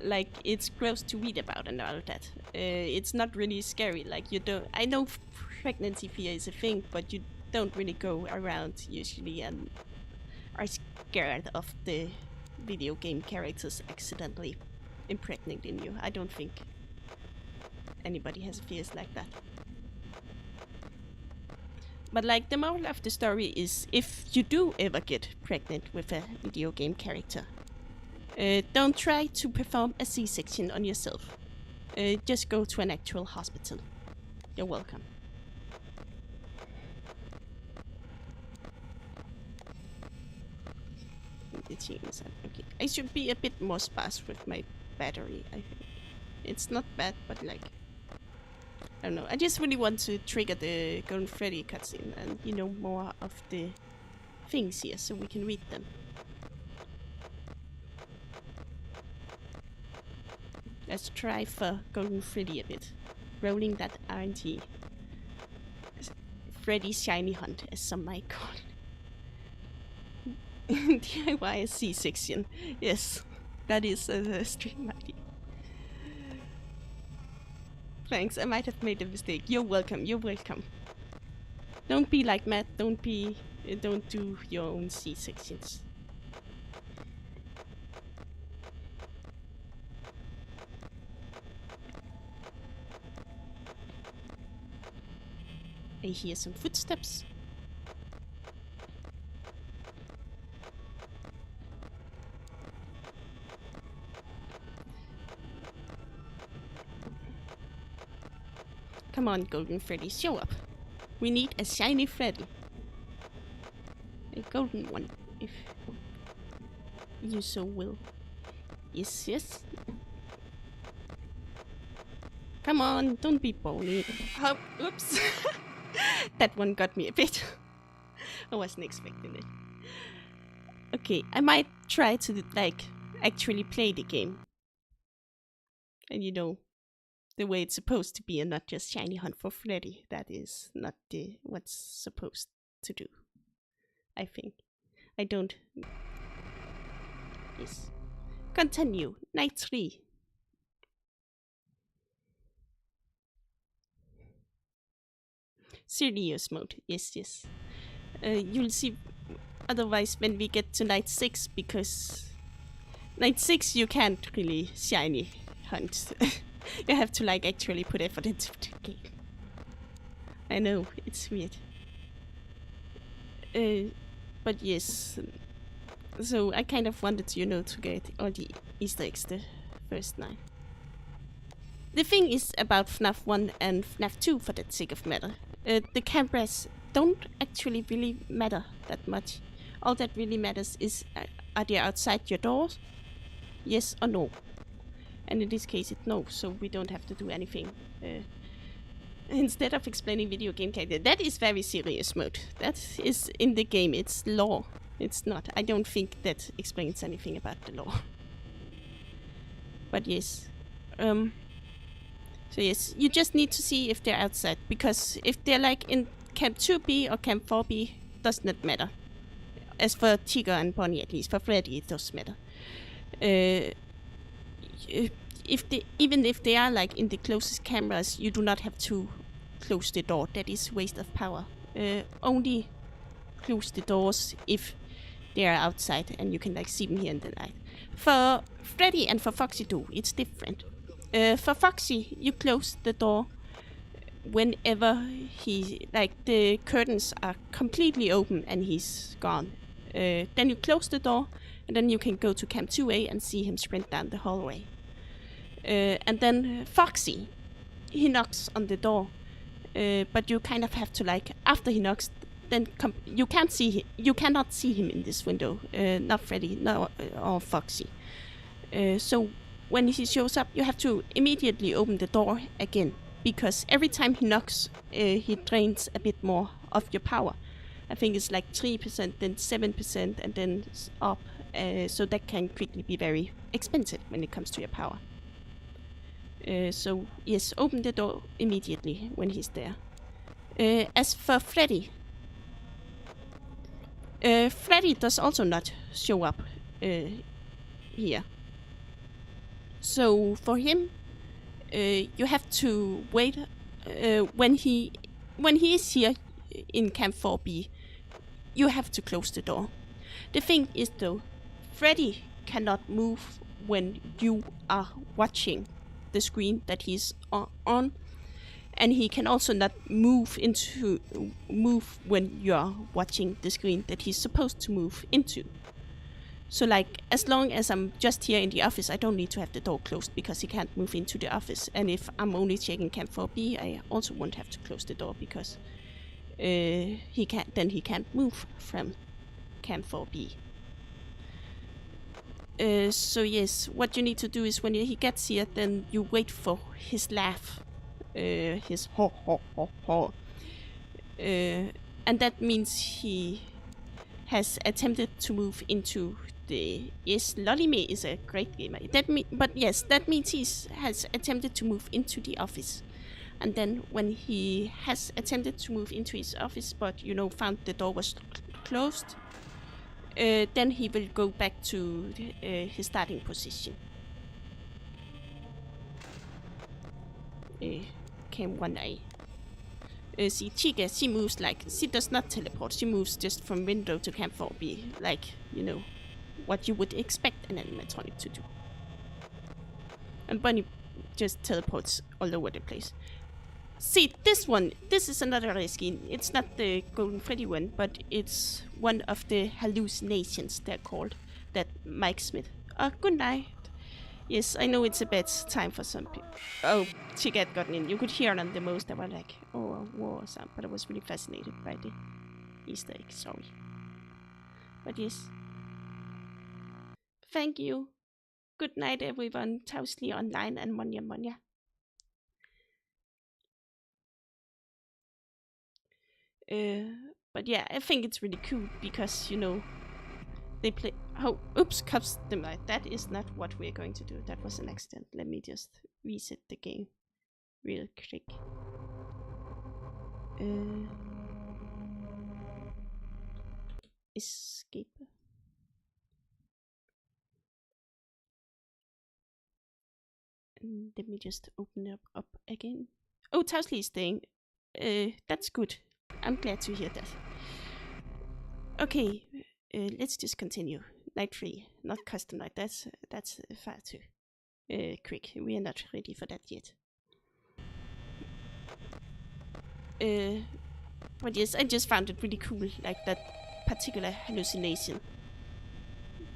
Speaker 1: Like, it's gross to read about and all of that. It's not really scary. Like, you don't... I know pregnancy fear is a thing, but you don't really go around usually and are scared of the video game characters accidentally impregnating you. I don't think anybody has fears like that. But like, the moral of the story is, if you do ever get pregnant with a video game character, don't try to perform a C-section on yourself. Just go to an actual hospital. You're welcome. Okay. I should be a bit more sparse with my battery, I think. It's not bad, but like... I don't know. I just really want to trigger the Golden Freddy cutscene and, you know, more of the things here so we can read them. Let's try for Golden Freddy a bit. Rolling that RNG. Freddy's Shiny Hunt, as some might call it. DIY C-section. Yes, that is a stream idea. Thanks, I might have made a mistake. You're welcome, you're welcome. Don't be like Matt, don't do your own C-sections. I hear some footsteps. Come on, Golden Freddy, show up. We need a shiny Freddy. A golden one, if you so will. Yes, yes. Come on, don't be bony. Oh, oops. That one got me a bit. I wasn't expecting it. Okay, I might try to, like, actually play the game. And you know, the way it's supposed to be, and not just shiny hunt for Freddy. That is not what's supposed to do, I think. I don't... Yes. Continue. Night 3. Serious mode. Yes, yes. You'll see otherwise when we get to night 6, because night 6 you can't really shiny hunt. You have to like actually put effort into the game. I know, it's weird. But yes. So I kind of wanted, you know, to get all the Easter eggs the first night. The thing is about FNAF 1 and FNAF 2, for that sake of matter. The cameras don't actually really matter that much. All that really matters is, are they outside your doors? Yes or no? And in this case it's no, so we don't have to do anything. Instead of explaining video game character, that is very serious mode. That is in the game, it's law. It's not. I don't think that explains anything about the law. But yes. So yes, you just need to see if they're outside, because if they're like in Camp 2B or Camp 4B, does not matter. As for Tigger and Bonnie, at least. For Freddy, it does matter. Even if they are like in the closest cameras, you do not have to close the door. That is waste of power. Only close the doors if they are outside and you can like see them here in the night. For Freddy and for Foxy too, it's different. For Foxy, you close the door whenever the curtains are completely open and he's gone. Then you close the door, and then you can go to Cam 2A and see him sprint down the hallway. And then Foxy, he knocks on the door, but you kind of have to after he knocks, then you cannot see him in this window. Not Freddy, or Foxy. So when he shows up, you have to immediately open the door again, because every time he knocks, he drains a bit more of your power. I think it's 3%, then 7%, and then up. So that can quickly be very expensive when it comes to your power. So yes, open the door immediately when he's there. As for Freddy, Freddy does also not show up here. So for him, you have to wait when he is here in Camp 4B. You have to close the door. The thing is though, Freddy cannot move when you are watching the screen that he's on, and he can also not move when you're watching the screen that he's supposed to move into. So as long as I'm just here in the office, I don't need to have the door closed because he can't move into the office. And if I'm only checking Camp 4B, I also won't have to close the door because he can't move from Camp 4B. So yes, what you need to do is when he gets here, then you wait for his laugh, his ho ho ho ho, and that means he has attempted to move into the... Yes, Lollime is a great gamer. That means he has attempted to move into the office. And then when he has attempted to move into his office, but found the door was closed, then he will go back to his starting position. Cam 1A. See, Chica, she moves she does not teleport. She moves just from window to Camp 4B, what you would expect an animatronic to do. And Bunny just teleports all over the place. See, this is another reskin. It's not the Golden Freddy one, but it's one of the hallucinations, they're called, that Mike Smith. Oh, good night. Yes, I know it's a bad time for some people. Oh, she got gotten in. You could hear on the most. They were oh, a war sound. But I was really fascinated by the Easter egg. Sorry. But yes. Thank you. Good night, everyone. Tausli online and Monya Monya. But yeah, I think it's really cool because, they play... Oh, oops, cups them right. That is not what we're going to do. That was an accident. Let me just reset the game real quick. Escape. And let me just open it up again. Oh, Tausli is staying. That's good. I'm glad to hear that. Okay, let's just continue. Night 3, not custom night. That's far too quick. We are not ready for that yet. But yes, I just found it really cool, that particular hallucination.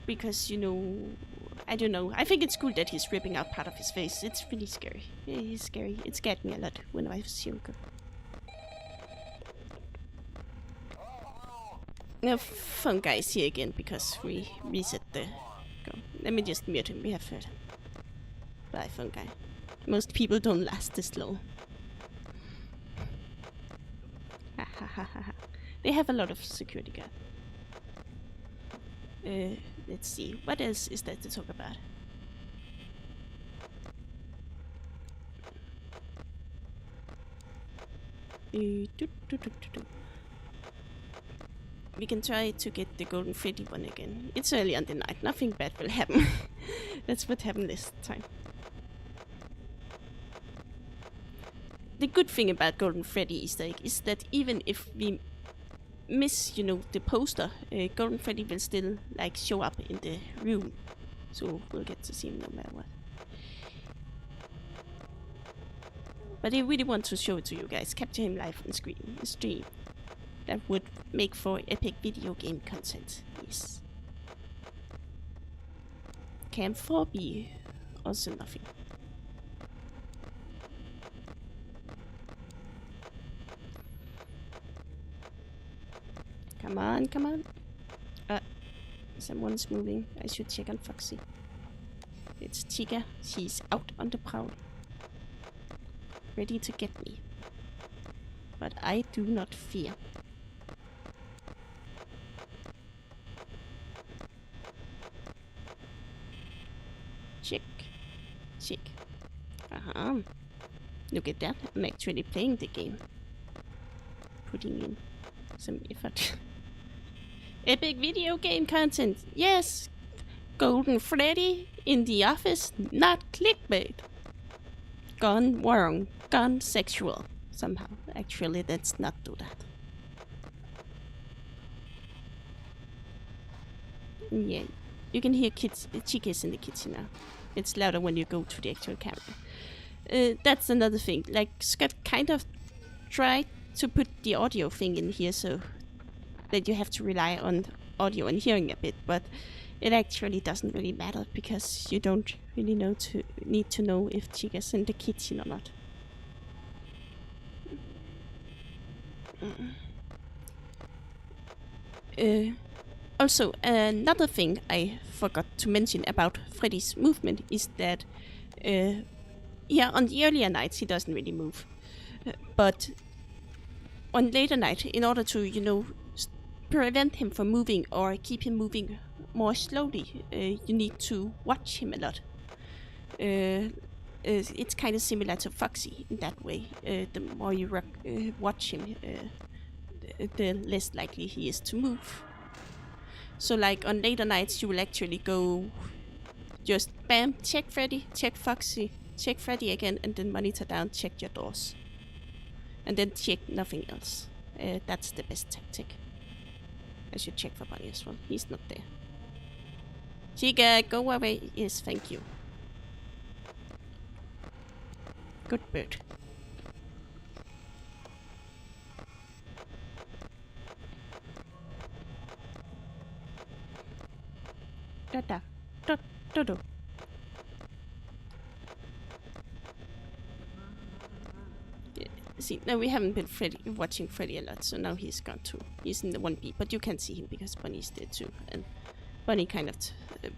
Speaker 1: Because, I don't know. I think it's cool that he's ripping out part of his face. It's really scary. Yeah, he's scary. It scared me a lot when I was younger. Now, Phone Guy is here again because we reset the... Let me just mute him. We have heard him. Bye, Phone Guy. Most people don't last this long. They have a lot of security guard. Let's see. What else is there to talk about? We can try to get the Golden Freddy one again. It's early on the night. Nothing bad will happen. That's what happened this time. The good thing about Golden Freddy Easter egg is that even if we miss, the poster, Golden Freddy will still show up in the room. So we'll get to see him no matter what. But I really want to show it to you guys. Capture him live on stream. That would make for epic video game content. Yes. Cam 4 be also nothing. Come on, come on. Someone's moving. I should check on Foxy. It's Chica. She's out on the prowl. Ready to get me. But I do not fear. Check. Check. Uh-huh. Look at that. I'm actually playing the game. Putting in some effort. Epic video game content. Yes. Golden Freddy in the office. Not clickbait. Gone wrong. Gone sexual. Somehow. Actually, let's not do that. Yeah. You can hear chicas in the kitchen now. It's louder when you go to the actual camera. That's another thing. Like, Scott kind of tried to put the audio thing in here so that you have to rely on audio and hearing a bit, but it actually doesn't really matter because you don't really need to know if Chica's in the kitchen or not. Also, another thing I forgot to mention about Freddy's movement is that, yeah, on the earlier nights he doesn't really move, but on later night, in order to, you know, prevent him from moving or keep him moving more slowly, you need to watch him a lot. It's kind of similar to Foxy in that way. The more you watch him, the less likely he is to move. So like on later nights you will actually go just bam, check Freddy, check Foxy, check Freddy again, and then monitor down, check your doors. And then check nothing else. That's the best tactic. I should check for Bunny as well. He's not there. Chica, go away. Yes, thank you. Good bird. Da-da. Do-do. See, now we haven't been watching Freddy a lot, so now he's gone too. He's in the 1B, but you can't see him because Bunny's there too. And Bunny kind of,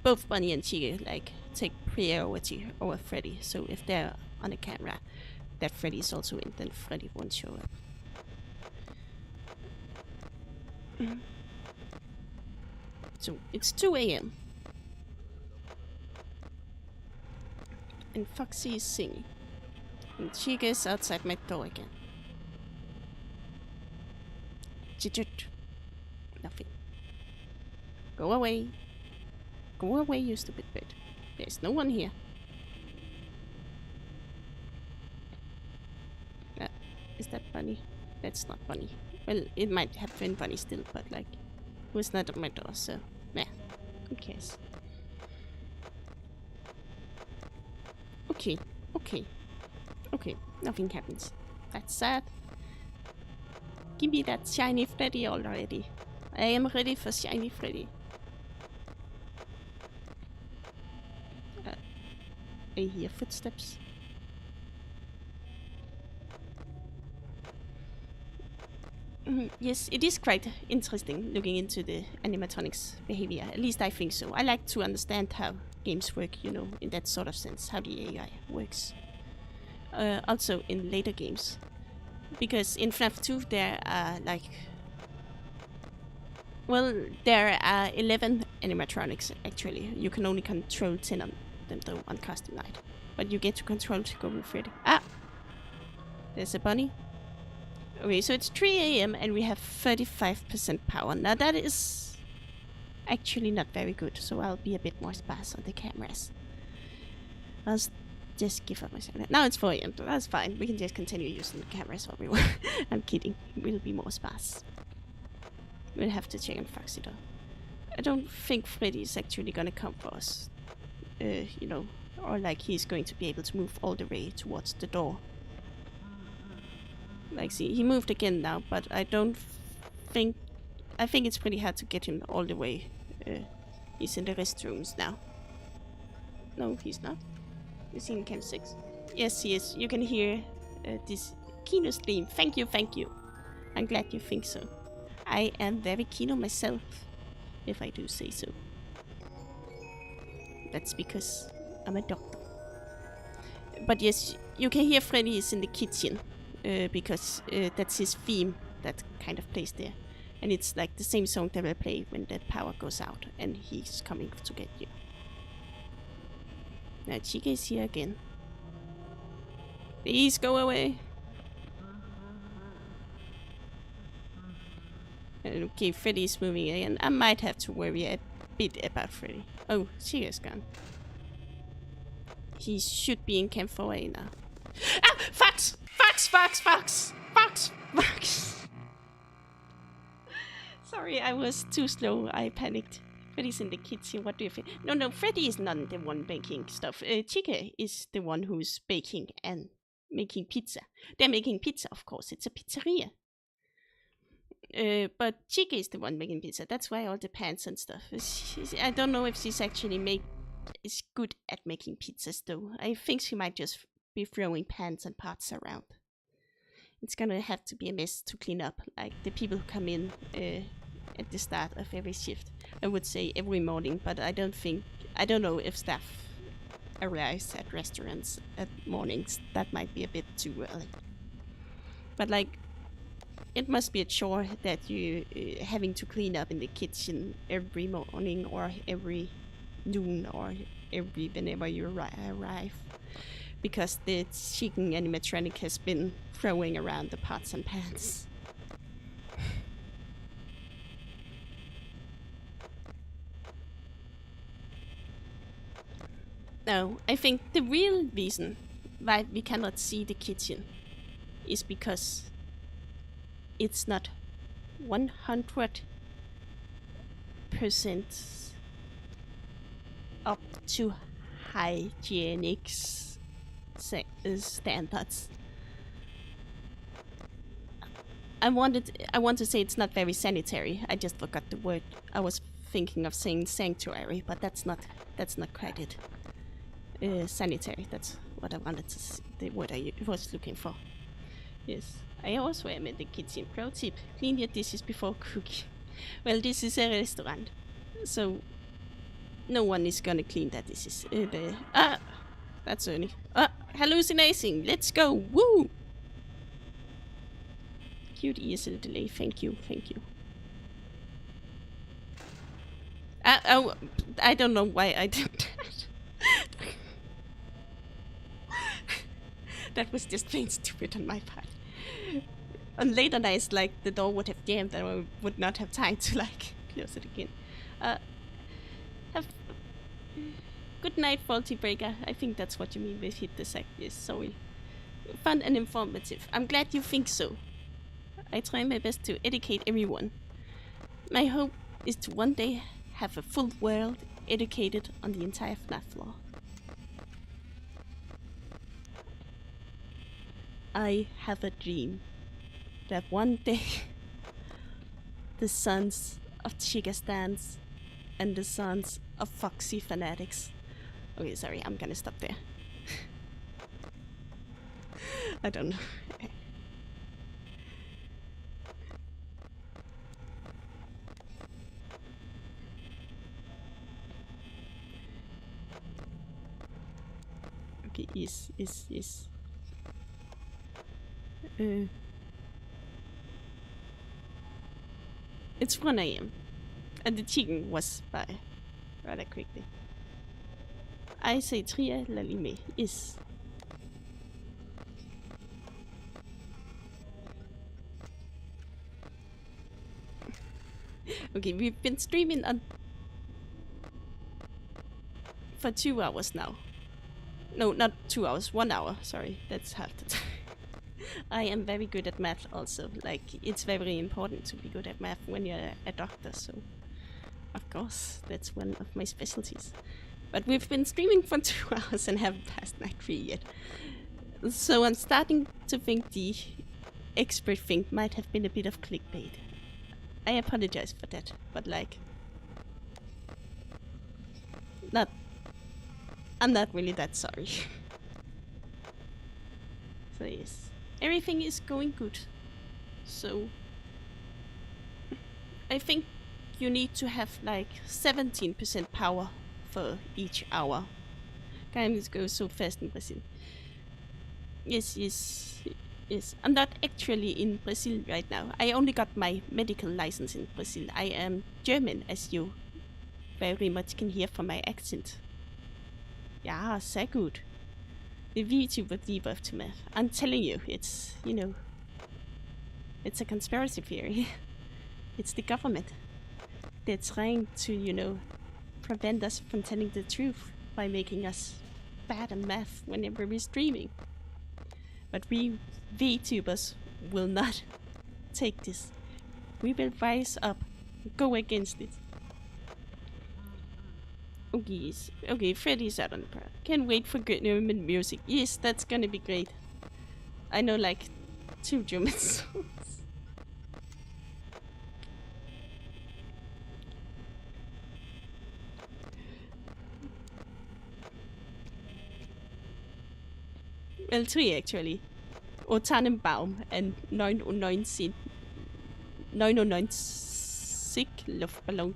Speaker 1: both Bunny and Chica, like, take priority over Freddy. So if they're on a camera that Freddy's also in, then Freddy won't show up. So it's 2 AM. And Foxy is singing. And Chica is outside my door again. Chit-chit. Nothing. Go away. Go away, you stupid bird. There's no one here. Is that Bunny? That's not Bunny. Well, it might have been Bunny still, but like, it was not at my door, so meh. Who cares? Okay, okay. Okay, nothing happens. That's sad. Give me that shiny Freddy already. I am ready for shiny Freddy. I hear footsteps. Yes, it is quite interesting looking into the animatronics behavior. At least I think so. I like to understand how games work, you know, in that sort of sense, how the AI works. Also in later games, because in FNAF 2 there are like, well, there are 11 animatronics actually. You can only control 10 of them though on custom night, but you get to control Golden Freddy. Ah, there's a bunny. Okay, so it's 3 AM and we have 35% power. Now that is actually not very good, so I'll be a bit more sparse on the cameras. I'll just give up myself. Now it's 4 AM, that's fine. We can just continue using the cameras while we want. I'm kidding. We'll be more sparse. We'll have to check on Foxy though. I don't think Freddy is actually gonna come for us. You know, or like he's going to be able to move all the way towards the door. Like, see, he moved again now, but I don't think... I think it's pretty hard to get him all the way. He's in the restrooms now. No, he's not. Is he in Camp 6? Yes, he is. You can hear this Kino stream. Thank you, thank you. I'm glad you think so. I am very Kino myself, if I do say so. That's because I'm a doctor. But yes, you can hear Freddy is in the kitchen, because that's his theme that kind of plays there. And it's like the same song that will play when the power goes out and he's coming to get you. Now Chica is here again. Please go away. Okay, Freddy is moving again. I might have to worry a bit about Freddy. Oh, Chica's gone. He should be in Camp 4A now. Ah! Fox! Fox! Fox! Fox! Fox! Fox! Sorry, I was too slow. I panicked. Freddy's in the kitchen. What do you think? No, Freddy is not the one baking stuff. Chica is the one who's baking and making pizza. They're making pizza, of course. It's a pizzeria. But Chica is the one making pizza. That's why all the pans and stuff. I don't know if she's actually is good at making pizzas, though. I think she might just be throwing pans and pots around. It's gonna have to be a mess to clean up. Like the people who come in at the start of every shift. I would say every morning, but I don't know if staff arrives at restaurants at mornings. That might be a bit too early. But like, it must be a chore that you having to clean up in the kitchen every morning or every noon or whenever you arrive. Because the chicken animatronic has been throwing around the pots and pans. No, I think the real reason why we cannot see the kitchen is because it's not 100% up to hygienics standards. I want to say it's not very sanitary. I just forgot the word. I was thinking of saying sanctuary, but that's not quite it. Sanitary. That's what I wanted to say, the word I was looking for. Yes, I also am in the kitchen. Pro tip: clean your dishes before cooking. Well, this is a restaurant, so no one is gonna clean their dishes. That's Ernie. Hallucinating. Let's go. Woo! Cute ESL delay. Thank you. Oh, I don't know why I did that. That was just plain stupid on my part. On later nights, like, the door would have jammed and I would not have time to, like, close it again. Good night, Faulty Breaker. I think that's what you mean with hit the sack. Yes, sorry. Fun and informative. I'm glad you think so. I try my best to educate everyone. My hope is to one day have a full world educated on the entire FNAF floor. I have a dream that one day the sons of Chica Stans and the sons of Foxy Fanatics. Okay, sorry, I'm gonna stop there. I don't know. Okay, yes. It's 1 AM, and the chicken was by rather quickly. I say Tria Lalime is. Okay, we've been streaming for 2 hours now. No, not 2 hours, 1 hour, sorry, that's half the time. I am very good at math also, like, it's very important to be good at math when you're a doctor, so of course, that's one of my specialties. But we've been streaming for 2 hours and haven't passed night 3 yet. So I'm starting to think the expert thing might have been a bit of clickbait. I apologize for that, but like, I'm not really that sorry. So yes, everything is going good. So I think you need to have like 17% power for each hour. Games go so fast in Brazil. Yes. I'm not actually in Brazil right now. I only got my medical license in Brazil. I am German, as you very much can hear from my accent. Yeah, sehr gut. The VTuber debuff to math. I'm telling you, it's, it's a conspiracy theory. It's the government. They're trying to, prevent us from telling the truth by making us bad at math whenever we're streaming. But we VTubers will not take this. We will rise up, go against it. Okay, Freddy's out on the park. Can't wait for good German music. Yes, that's gonna be great. I know like 2 German songs. Well, 3 actually. O Tannenbaum and 909 Sick Luftballon.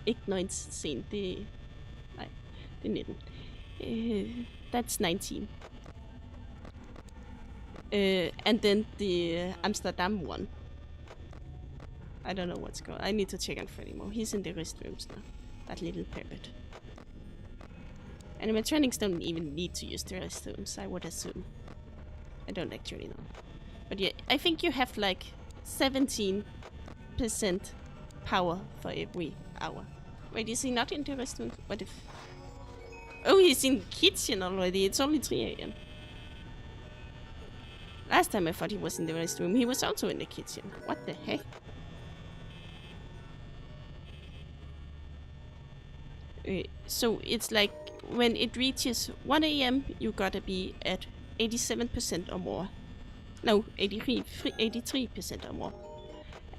Speaker 1: Ikke 19. Nej, det er 19. That's 19. And then the Amsterdam one. I don't know what's going on. I need to check on Freddy more. He's in the restrooms now. That little pervert. Animatronics don't even need to use the restrooms, I would assume. I don't actually know. But yeah, I think you have like 17% power for every hour. Wait, is he not in the restrooms? What if... Oh, he's in the kitchen already. It's only 3 AM. Last time I thought he was in the restroom. He was also in the kitchen. What the heck? So it's like when it reaches 1 AM, you gotta be at 87% or more. No, 83% or more.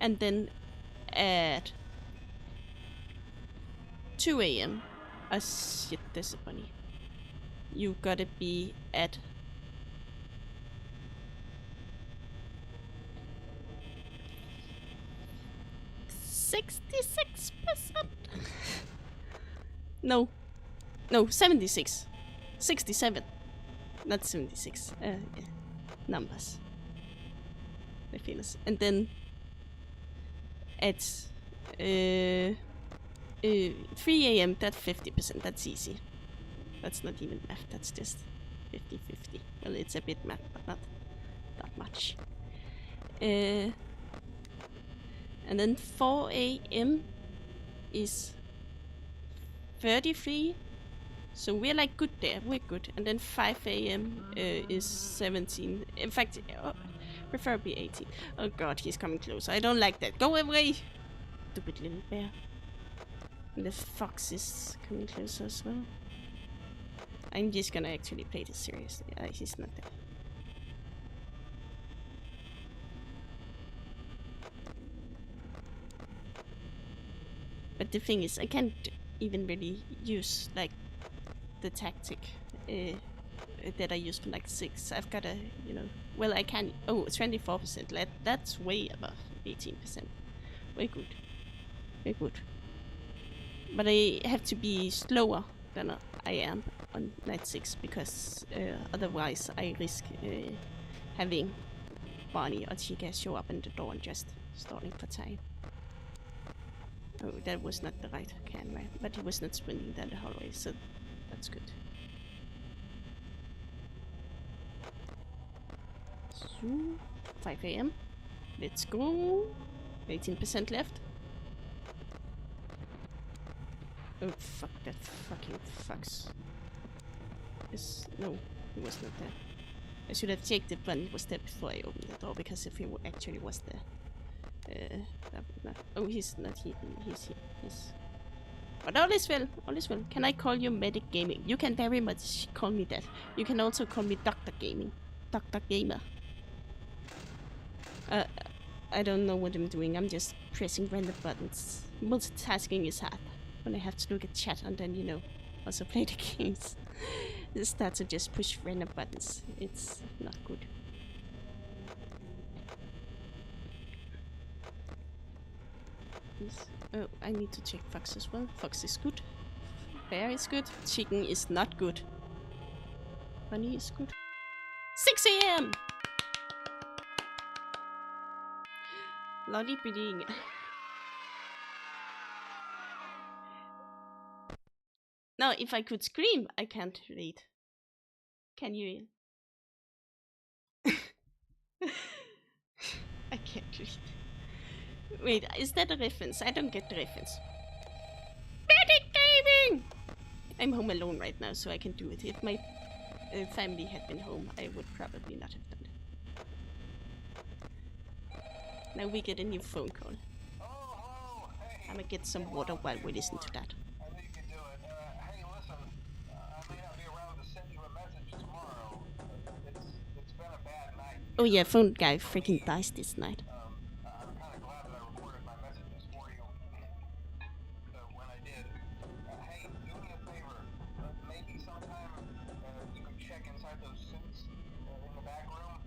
Speaker 1: And then at 2 AM, oh shit, this is funny. You gotta be at 66%. No, 76. 67. Not 76. Yeah. Numbers. I feel it. And then at 3 AM, that's 50%. That's easy. That's not even math. That's just 50-50. Well, it's a bit math, but not that much. And then 4 AM is 33. So we're like good there. We're good. And then 5 AM is 17. In fact, preferably 18. Oh god, he's coming closer. I don't like that. Go away! Stupid little bear. And the fox is coming closer as well. I'm just gonna actually play this seriously. He's not there. But the thing is, I can't even really use like the tactic that I used for like 6. I've got a, well, I can. Oh, 24%. That's way above 18%. Very good. Very good. But I have to be slower than I am on night 6 because otherwise I risk having Barney or Chica show up in the door and just stalling for time. Oh, that was not the right camera, but he was not sprinting down the hallway, so that's good. So, 5 AM. Let's go. 18% left. Oh, fuck that fucking fucks. No, he was not there. I should have checked if Brandon was there before I opened the door, because if he actually was there. That would not. Oh, he's not here. He's here. Yes. But all is well. All is well. Can I call you Medic Gaming? You can very much call me that. You can also call me Dr. Gaming. Dr. Gamer. I don't know what I'm doing. I'm just pressing random buttons. Multitasking is hard when I have to look at chat and then, you know, also play the games. Start to just push random buttons. It's not good. Oh, I need to check Fox as well. Fox is good. Bear is good. Chicken is not good. Bunny is good. 6 a.m. Lolly bidding. No, if I could scream, I can't read. Can you? I can't read. Wait, is that a reference? I don't get the reference. Medic gaming! I'm home alone right now, so I can do it. If my family had been home, I would probably not have done it. Now we get a new phone call.
Speaker 2: Oh, hey.
Speaker 1: I'm gonna get some water while we listen to that.
Speaker 2: I think you can do it. Hey, listen, I may not be around to send you a message tomorrow. It's been a bad night.
Speaker 1: Oh yeah, phone guy freaking dies this night.
Speaker 2: I'm kind of glad that I recorded my messages for you when I did. Hey, do me a favor. Maybe sometime you could check inside those suits in the back room.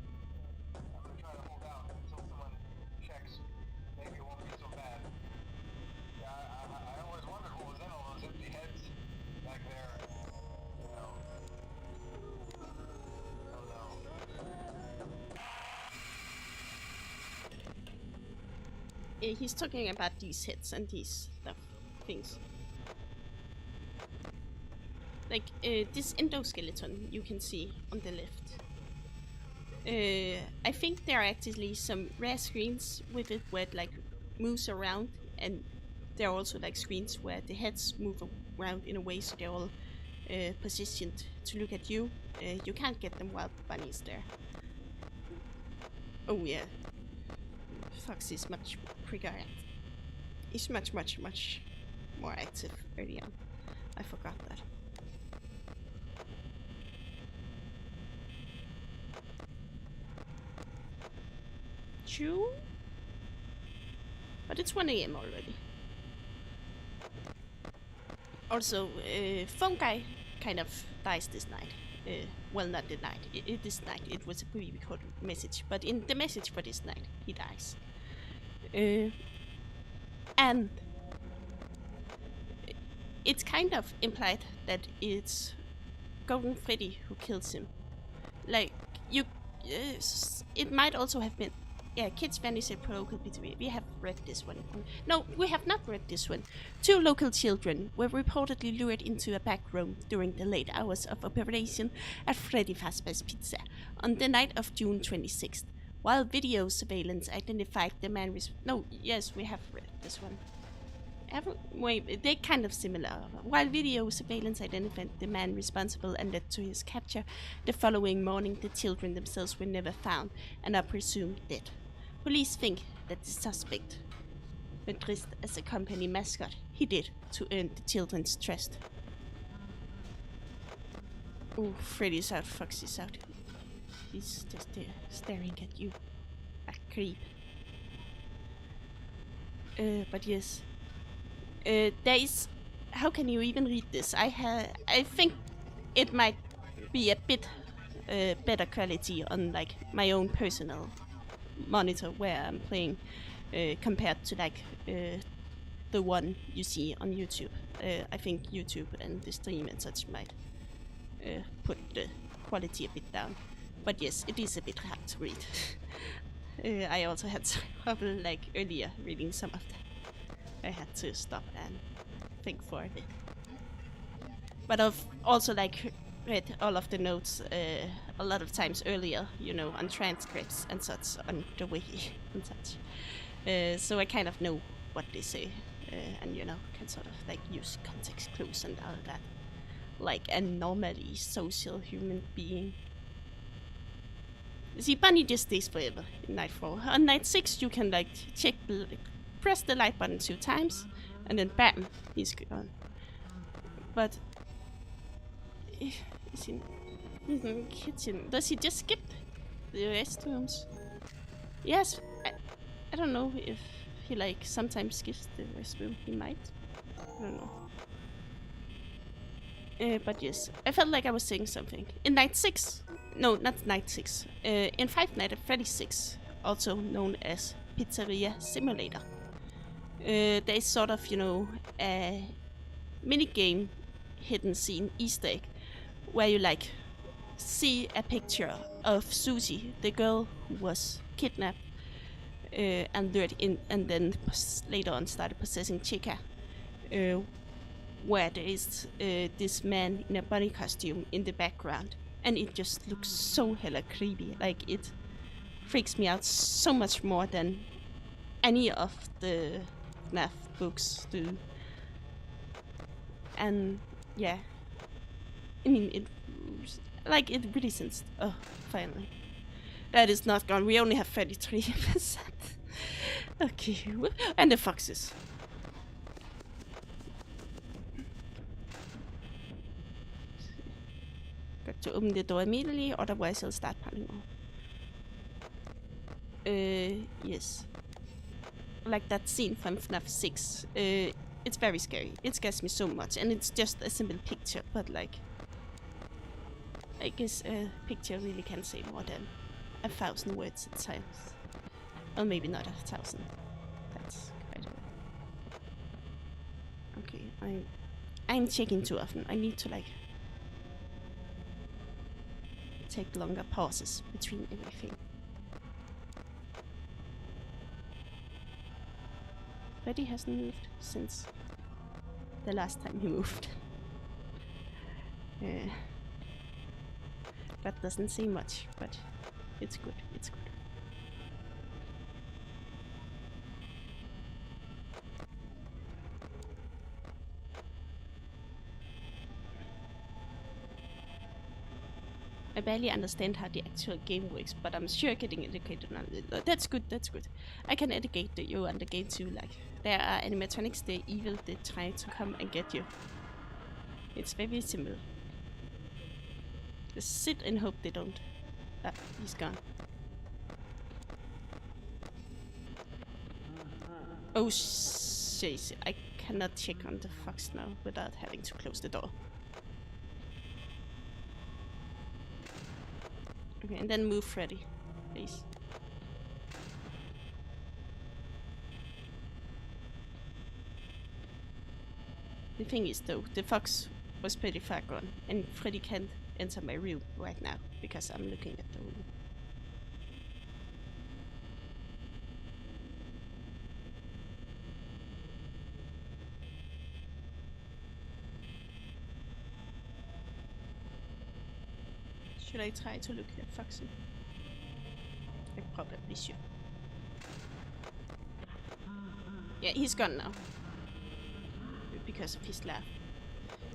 Speaker 2: I'm gonna try to hold out until someone checks. Maybe it won't be so bad. Yeah, I always wondered what was in all those empty heads back there. You know. Oh no.
Speaker 1: He's talking about these heads and these stuff, things. Like this endoskeleton you can see on the left. I think there are actually some rare screens with it where it like moves around, and there are also like screens where the heads move around in a way so they're all positioned to look at you. You can't get them while Bunny is there. Oh yeah. Fox is much quicker. He's much more active early on. I forgot that. True? But it's 1 a.m. already. Also, phone guy kind of dies this night. Well, not the night. This night it was a pre-recorded message, but in the message for this night, he dies. And it's kind of implied that it's Golden Freddy who kills him. Like, you... it might also have been... Yeah, Kids Fantasy Pro local BTV. We have read this one. No, we have not read this one. 2 local children were reportedly lured into a back room during the late hours of operation at Freddy Fazbear's Pizza on the night of June 26th. While video surveillance identified the man... No, yes, we have read this one. Wait, they're kind of similar. While video surveillance identified the man responsible and led to his capture, the following morning the children themselves were never found and are presumed dead. Police think that the suspect, when dressed as a company mascot, he did to earn the children's trust. Oh, Freddy's out, Foxy's out. He's just there, staring at you. A creep. But yes. There is... How can you even read this? I think it might be a bit better quality on like my own personal monitor where I'm playing compared to like the one you see on YouTube. I think YouTube and the stream and such might put the quality a bit down. But yes, it is a bit hard to read. I also had trouble like earlier reading some of that. I had to stop and think for a bit. But I've also like read all of the notes a lot of times earlier, you know, on transcripts and such on the wiki and such. So I kind of know what they say, and you know, can sort of like use context clues and all that, like a normally social human being. See, Bunny just stays forever in night 4. On night 6, you can like check, press the light button 2 times, and then bam, he's gone. But is he in the kitchen? Does he just skip the restrooms? Yes, I don't know if he like sometimes skips the restroom. He might. I don't know. But yes, I felt like I was saying something. In Night 6, no, not Night 6, in Five Nights at Freddy's 6, also known as Pizzeria Simulator, there's sort of, a minigame hidden scene Easter egg where you like see a picture of Susie, the girl who was kidnapped and lured in, and then later on started possessing Chica, where there is this man in a bunny costume in the background, and it just looks so hella creepy. Like, it freaks me out so much more than any of the FNAF books do. And yeah, I mean, it really sensed. Oh, finally. That is not gone. We only have 33%. Okay, and the foxes. Got to open the door immediately, otherwise I'll start piling on. Yes. Like that scene from FNAF 6. It's very scary. It scares me so much, and it's just a simple picture, but like, I guess a picture really can say more than 1,000 words at times. Or maybe not 1,000. That's quite a... Okay, I'm checking too often. I need to like take longer pauses between everything. Freddy hasn't moved since the last time he moved. That doesn't say much, but it's good. It's good. I barely understand how the actual game works, but I'm sure getting educated on it. That's good, that's good. I can educate you on the game too, like, there are animatronics, they're evil, they try to come and get you. It's very simple. Just sit and hope they don't. Ah, he's gone. Oh, jeez, I cannot check on the fox now without having to close the door. Okay, and then move Freddy, please. The thing is though, the fox was pretty far gone, and Freddy can't enter my room right now because I'm looking at the room. Should I try to look at Foxy? I probably should. Yeah, he's gone now. Because of his laugh.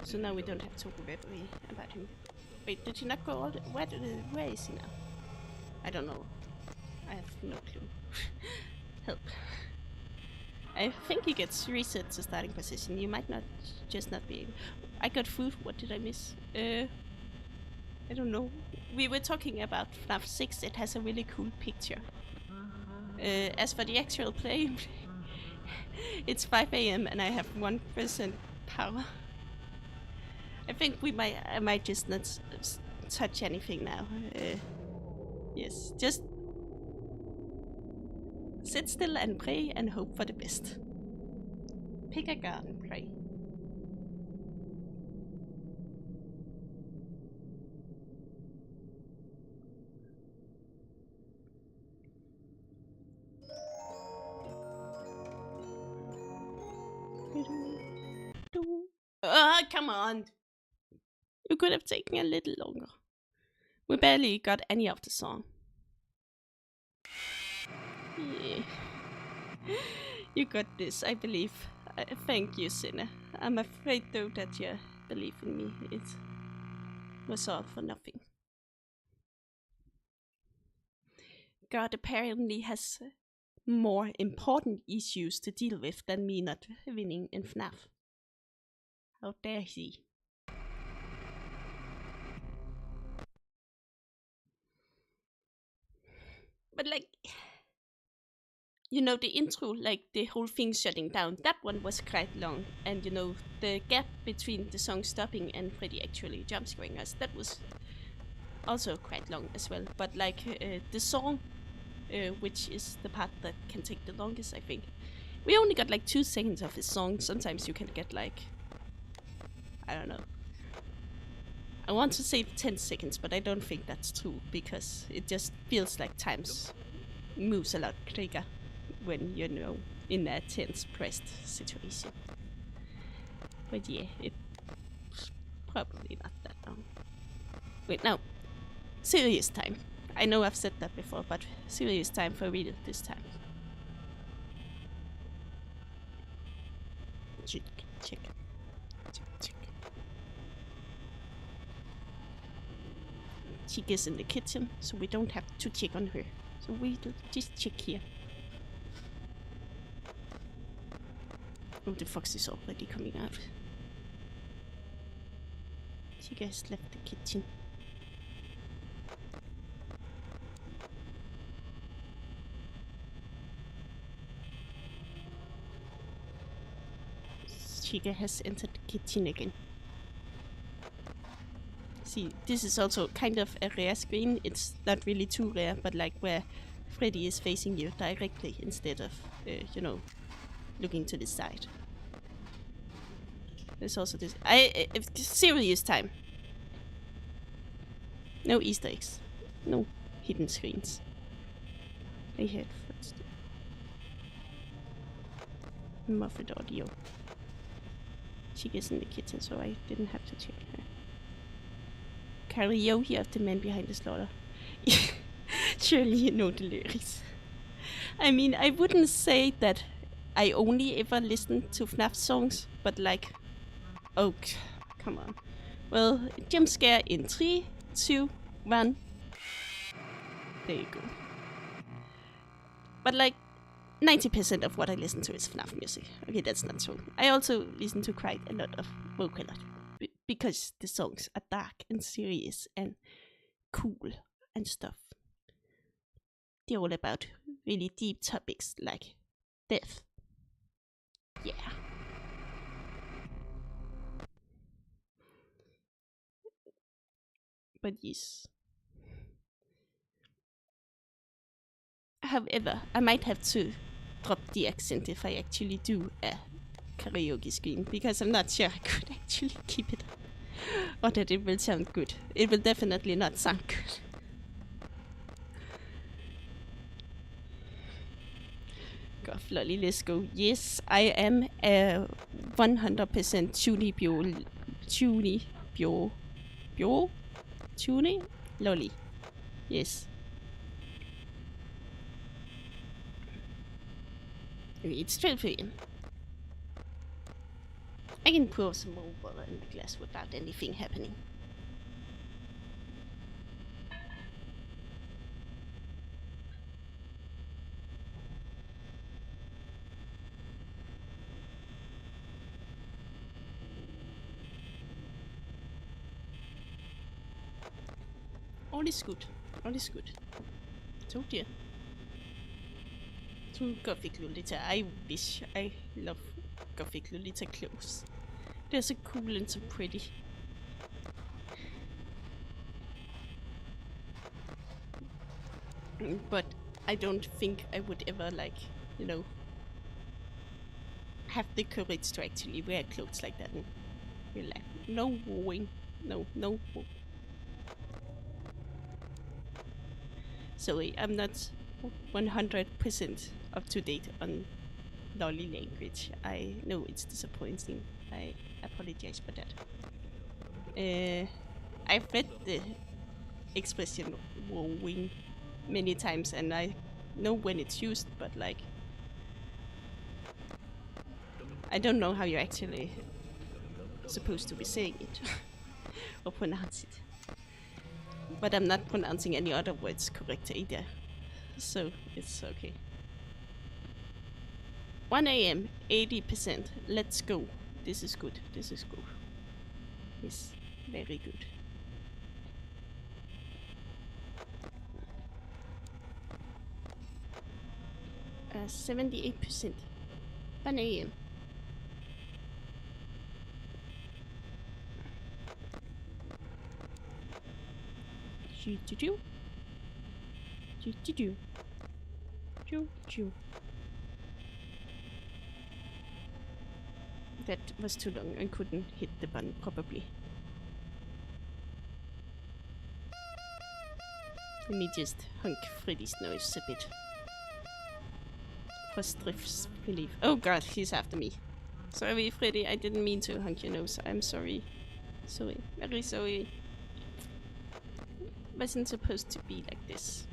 Speaker 1: So now we don't have to worry about him. Wait, did he not go all the... Where is he now? I don't know. I have no clue. Help. I think he gets reset to starting position. You might not just not be able... I got food. What did I miss? I don't know. We were talking about FNAF 6. It has a really cool picture. As for the actual play, it's 5 AM and I have 1% power. I think I might just not touch anything now. Yes, just sit still and pray and hope for the best. Pick a god and pray. Come on! You could have taken a little longer. We barely got any of the song. Yeah. You got this, I believe. Thank you, Sinner. I'm afraid though that your belief in me, it was all for nothing. God apparently has more important issues to deal with than me not winning in FNAF. How dare he? But like, you know, the intro, like the whole thing shutting down, that one was quite long. And, you know, the gap between the song stopping and Freddy actually jump scaring us, that was also quite long as well. But like the song, which is the part that can take the longest, I think. We only got like 2 seconds of his song. Sometimes you can get like, I don't know. I want to say 10 seconds, but I don't think that's true because it just feels like times moves a lot quicker when you know in a tense pressed situation. But yeah, it's probably not that long. Wait, no. Serious time. I know I've said that before, but serious time for real this time. Check. Check. She is in the kitchen, so we don't have to check on her. So we just check here. Oh, the fox is already coming out. She has left the kitchen. Chica has entered the kitchen again. See, this is also kind of a rare screen. It's not really too rare, but like where Freddy is facing you directly instead of, you know, looking to the side. There's also this. Serious time. No Easter eggs. No hidden screens. I heard footsteps. Muffled audio. She gets in the kitchen, so I didn't have to check her. Karaoke of the man behind the slaughter. Surely you know the lyrics. I mean, I wouldn't say that I only ever listen to FNAF songs, but like, oh, come on. Well, jump scare in 3, 2, 1. There you go. But like, 90% of what I listen to is FNAF music. Okay, that's not true. I also listen to quite a lot of Vocaloid because the songs are dark and serious and cool and stuff. They're all about really deep topics like death. Yeah. But yes. However, I might have to drop the accent if I actually do a karaoke screen because I'm not sure I could actually keep it up. Or that it will sound good. It will definitely not sound good. Goth lolly, let's go. Yes, I am a 100% Tuni lolly. Yes. It's 12 a.m. I can pour some more water in the glass without anything happening. All is good. All is good. Told you. To Gothic Lolita. I wish I love Gothic Lolita clothes. They're so cool and so pretty. But I don't think I would ever, like, you know, have the courage to actually wear clothes like that in real life. No wooing. No woo. Sorry, I'm not 100% up to date on lolly language. I know it's disappointing. I apologize for that. I've read the expression wooing many times and I know when it's used, but like, I don't know how you're actually supposed to be saying it or pronounce it. But I'm not pronouncing any other words correct either, so it's okay. 1 a.m. 80%. Let's go. This is good. This is good. Yes, very good. 78%. Bunny. Choo-choo-choo. Choo-choo-choo. Choo-choo. That was too long. I couldn't hit the button probably. Let me just hunk Freddy's nose a bit. For Striff's relief. Oh god, he's after me. Sorry, Freddy, I didn't mean to hunk your nose. I'm sorry. Sorry. Very sorry. Wasn't supposed to be like this.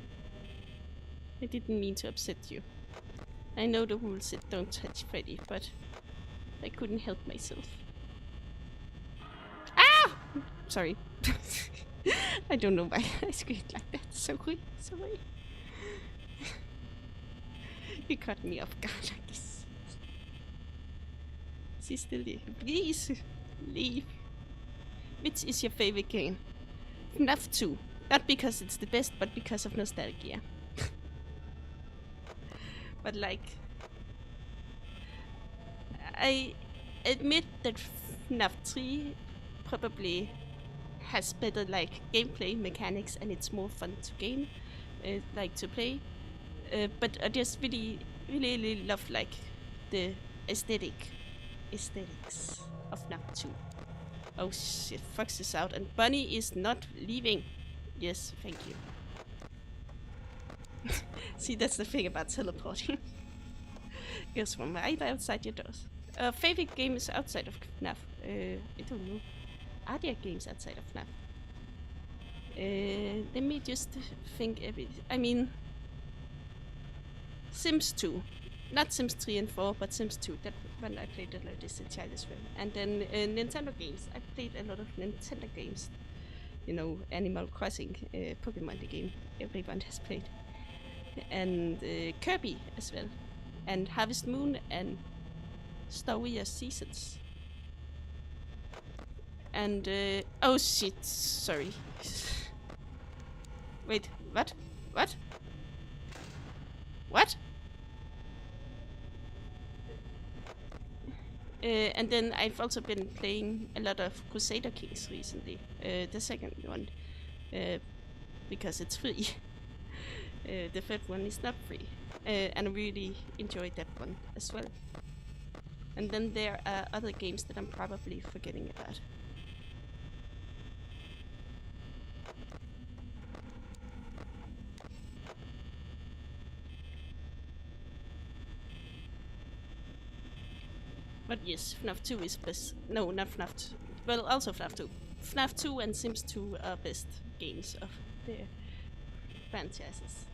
Speaker 1: I didn't mean to upset you. I know the rule said don't touch Freddy, but I couldn't help myself. Ah! Sorry. I don't know why I screamed like that. Sorry. You caught me off guard like this. Sister, please leave. Which is your favorite game? FNAF 2. Not because it's the best, but because of nostalgia. But like, I admit that FNAF 3 probably has better like gameplay mechanics and it's more fun to game, like to play. But I just really love like the aesthetics of FNAF 2. Oh shit, Fox is out and Bunny is not leaving. Yes, thank you. See, that's the thing about teleporting. Goes from right outside your doors. Favorite games outside of FNAF? I don't know. Are there games outside of FNAF? Let me just think a bit. I mean, Sims 2. Not Sims 3 and 4, but Sims 2. That one I played a lot as a child as well. And then Nintendo games. I played a lot of Nintendo games. You know, Animal Crossing, Pokemon the game everyone has played. And Kirby as well. And Harvest Moon and Story of Seasons. And oh shit, sorry. Wait, what? What? What? And then I've also been playing a lot of Crusader Kings recently. The second one, because it's free. The third one is not free. And I really enjoyed that one as well. And then there are other games that I'm probably forgetting about. But yes, FNAF 2 is best. No, not FNAF 2. Well, also FNAF 2. FNAF 2 and Sims 2 are best games of the franchises.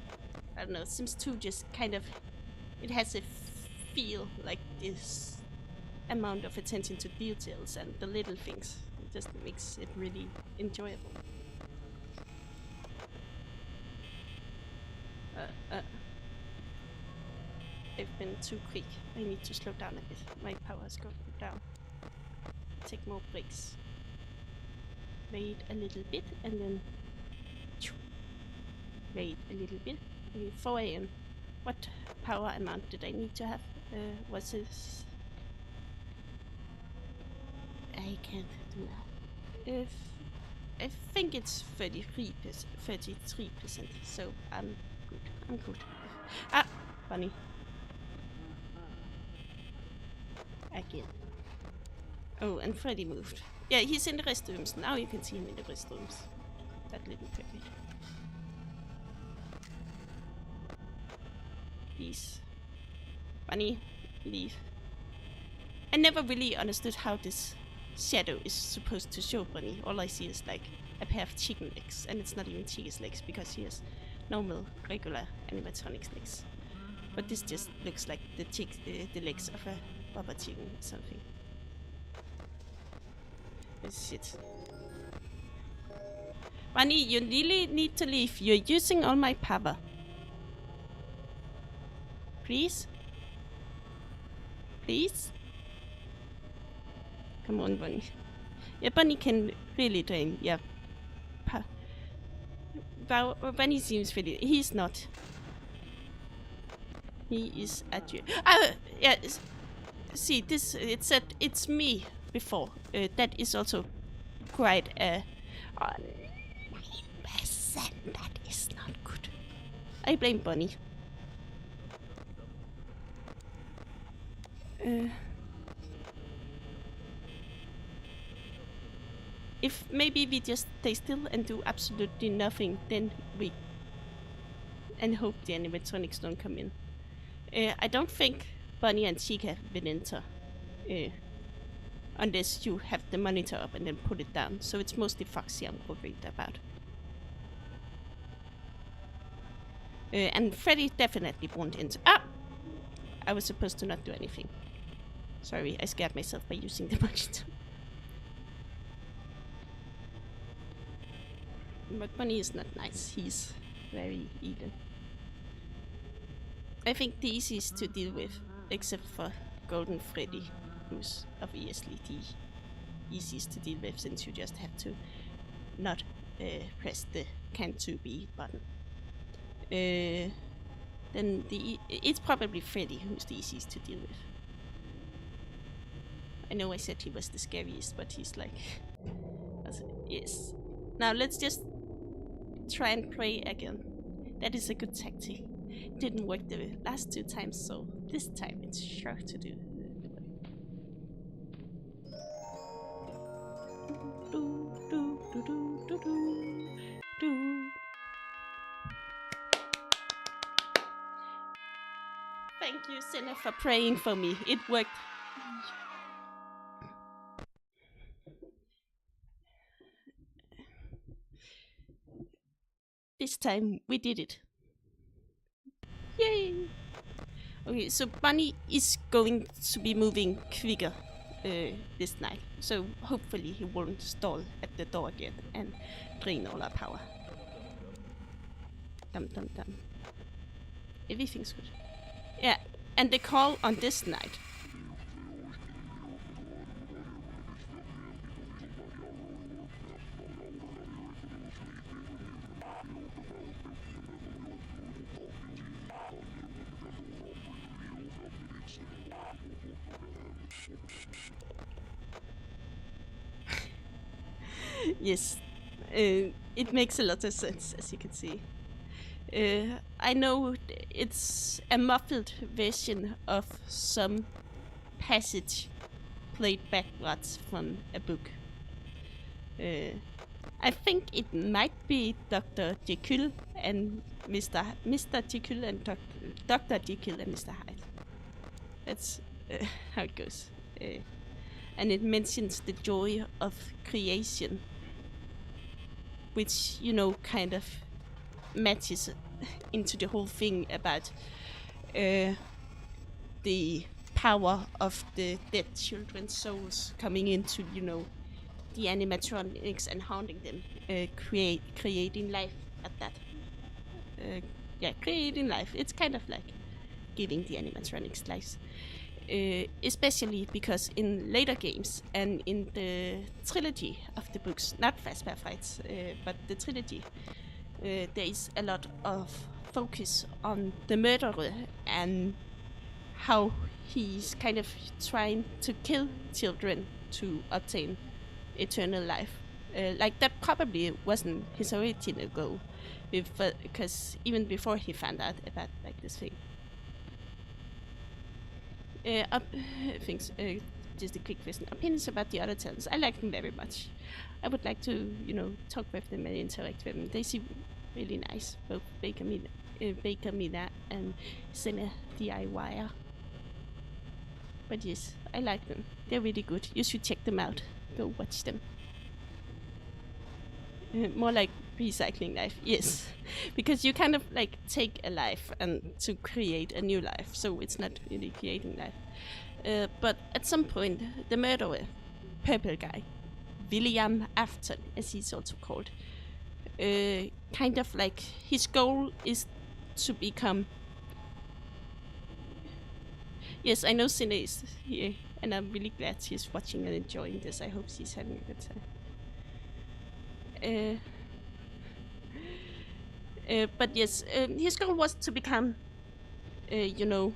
Speaker 1: I don't know, Sims 2 just kind of... It has a feel like this amount of attention to details and the little things. It just makes it really enjoyable. I've been too quick. I need to slow down a bit. My power has gone down. Take more breaks. Wait a little bit and then... Wait a little bit. 4 AM. What power amount did I need to have? Was this... I can't do that. I think it's 33%, so I'm good. I'm good. Ah! Bunny. Again. Oh, and Freddy moved. Yeah, he's in the restrooms. Now you can see him in the restrooms. That little puppet. Please. Bunny, leave. I never really understood how this shadow is supposed to show Bunny. All I see is like a pair of chicken legs, and it's not even chicken's legs because he has normal, regular animatronics legs. But this just looks like the legs of a rubber chicken or something. Oh shit. Bunny, you really need to leave. You're using all my power. Please? Please? Come on, Bunny. Yeah, Bunny can really drain. Yeah. Bunny seems really... He's not. He is at you. Yeah. See, this it said it's me before. That is also quite a. That is not good. I blame Bunny. If maybe we just stay still and do absolutely nothing, then we. And hope the animatronics don't come in. I don't think Bunny and Chica will enter. Unless you have the monitor up and then put it down. So it's mostly Foxy I'm worried about. And Freddy definitely won't enter. Ah! I was supposed to not do anything. Sorry, I scared myself by using the monitor. But Bunny is not nice. He's very evil. I think the easiest to deal with, except for Golden Freddy, who's obviously the easiest to deal with since you just have to not press the can't to be button. Then it's probably Freddy who's the easiest to deal with. I know I said he was the scariest, but he's like, yes. Now let's just try and pray again. That is a good tactic. Didn't work the last 2 times, so this time it's sure to do. Thank you, Senna, for praying for me. It worked. This time we did it. Yay! Okay, so Bunny is going to be moving quicker this night. So hopefully he won't stall at the door again and drain all our power. Dum dum dum. Everything's good. Yeah, and the call on this night. Yes, it makes a lot of sense, as you can see. I know it's a muffled version of some passage played backwards from a book. I think it might be Dr. Jekyll and Mr. Jekyll and Dr. Jekyll and Mr. Hyde. That's how it goes. And it mentions the joy of creation, which, you know, kind of matches into the whole thing about the power of the dead children's souls coming into, you know, the animatronics and haunting them, creating life at that. Yeah, creating life. It's kind of like giving the animatronics lives. Especially because in later games and in the trilogy of the books, not FlaVR fights, but the trilogy, there is a lot of focus on the murderer and how he's kind of trying to kill children to obtain eternal life. Like that probably wasn't his original goal, because even before he found out about like this thing. Things. Just a quick question. Opinions about the other talents. I like them very much. I would like to, you know, talk with them and interact with them. They seem really nice. Both Baker Mina and Senna DIYer. But yes, I like them. They're really good. You should check them out. Go watch them. More like recycling life, yes. Because you kind of like take a life and to create a new life, so it's not really creating life. But at some point, the murderer, purple guy, William Afton, as he's also called, kind of like his goal is to become. Yes, I know Cine is here, and I'm really glad she's watching and enjoying this. I hope she's having a good time. But yes, his goal was to become eternal,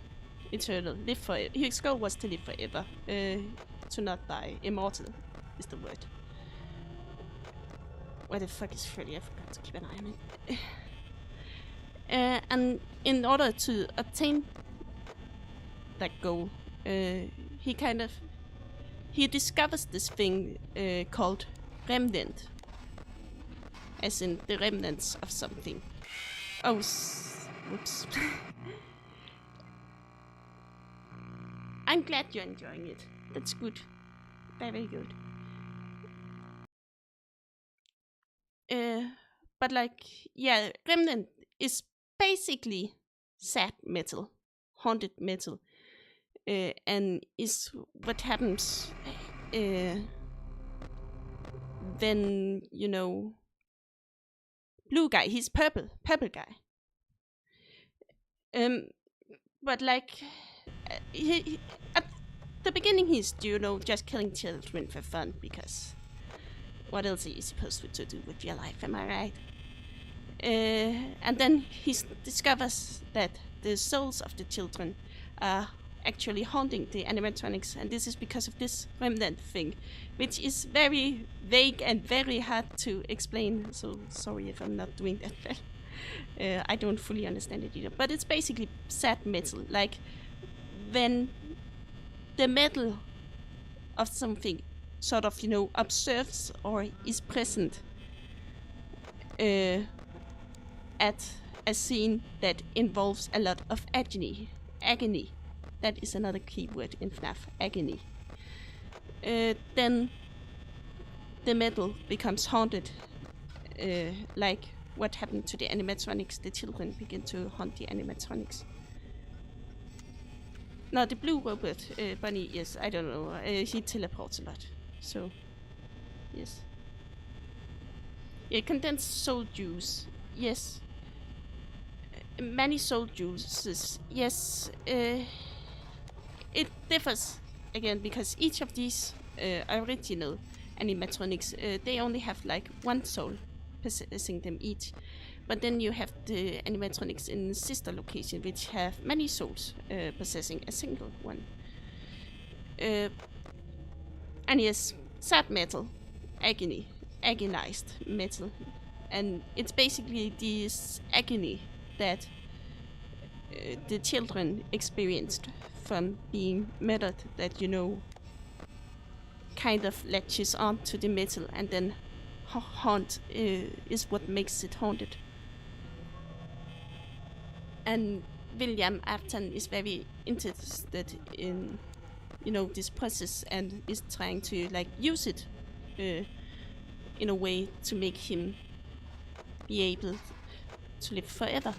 Speaker 1: live forever. His goal was to live forever, to not die. Immortal is the word. Where the fuck is Freddy? I forgot to keep an eye on it. And in order to obtain that goal, he discovers this thing called remnant, as in the remnants of something. Oh, whoops. I'm glad you're enjoying it. That's good. Very good. But remnant is basically sad metal, haunted metal, and is what happens when blue guy, he's purple guy. But he at the beginning he's just killing children for fun, because what else are you supposed to do with your life? Am I right? And then he discovers that the souls of the children are actually haunting the animatronics, and this is because of this remnant thing, which is very vague and very hard to explain. So sorry if I'm not doing that well. I don't fully understand it either, but it's basically sad metal, like when the metal of something sort of observes or is present at a scene that involves a lot of agony. That is another keyword in FNAF, agony. Then the metal becomes haunted, like what happened to the animatronics. The children begin to haunt the animatronics. No, the blue robot, bunny, yes, I don't know. He teleports a lot, so yes. Yeah, condensed soul juice, yes. Many soul juices, yes. It differs again because each of these original animatronics, they only have one soul possessing them each. But then you have the animatronics in sister location, which have many souls possessing a single one. And yes, sad metal, agonized metal, and it's basically this agony that the children experienced from being murdered that kind of latches on to the metal, and then haunt is what makes it haunted. And William Afton is very interested in this process, and is trying to use it in a way to make him be able to live forever.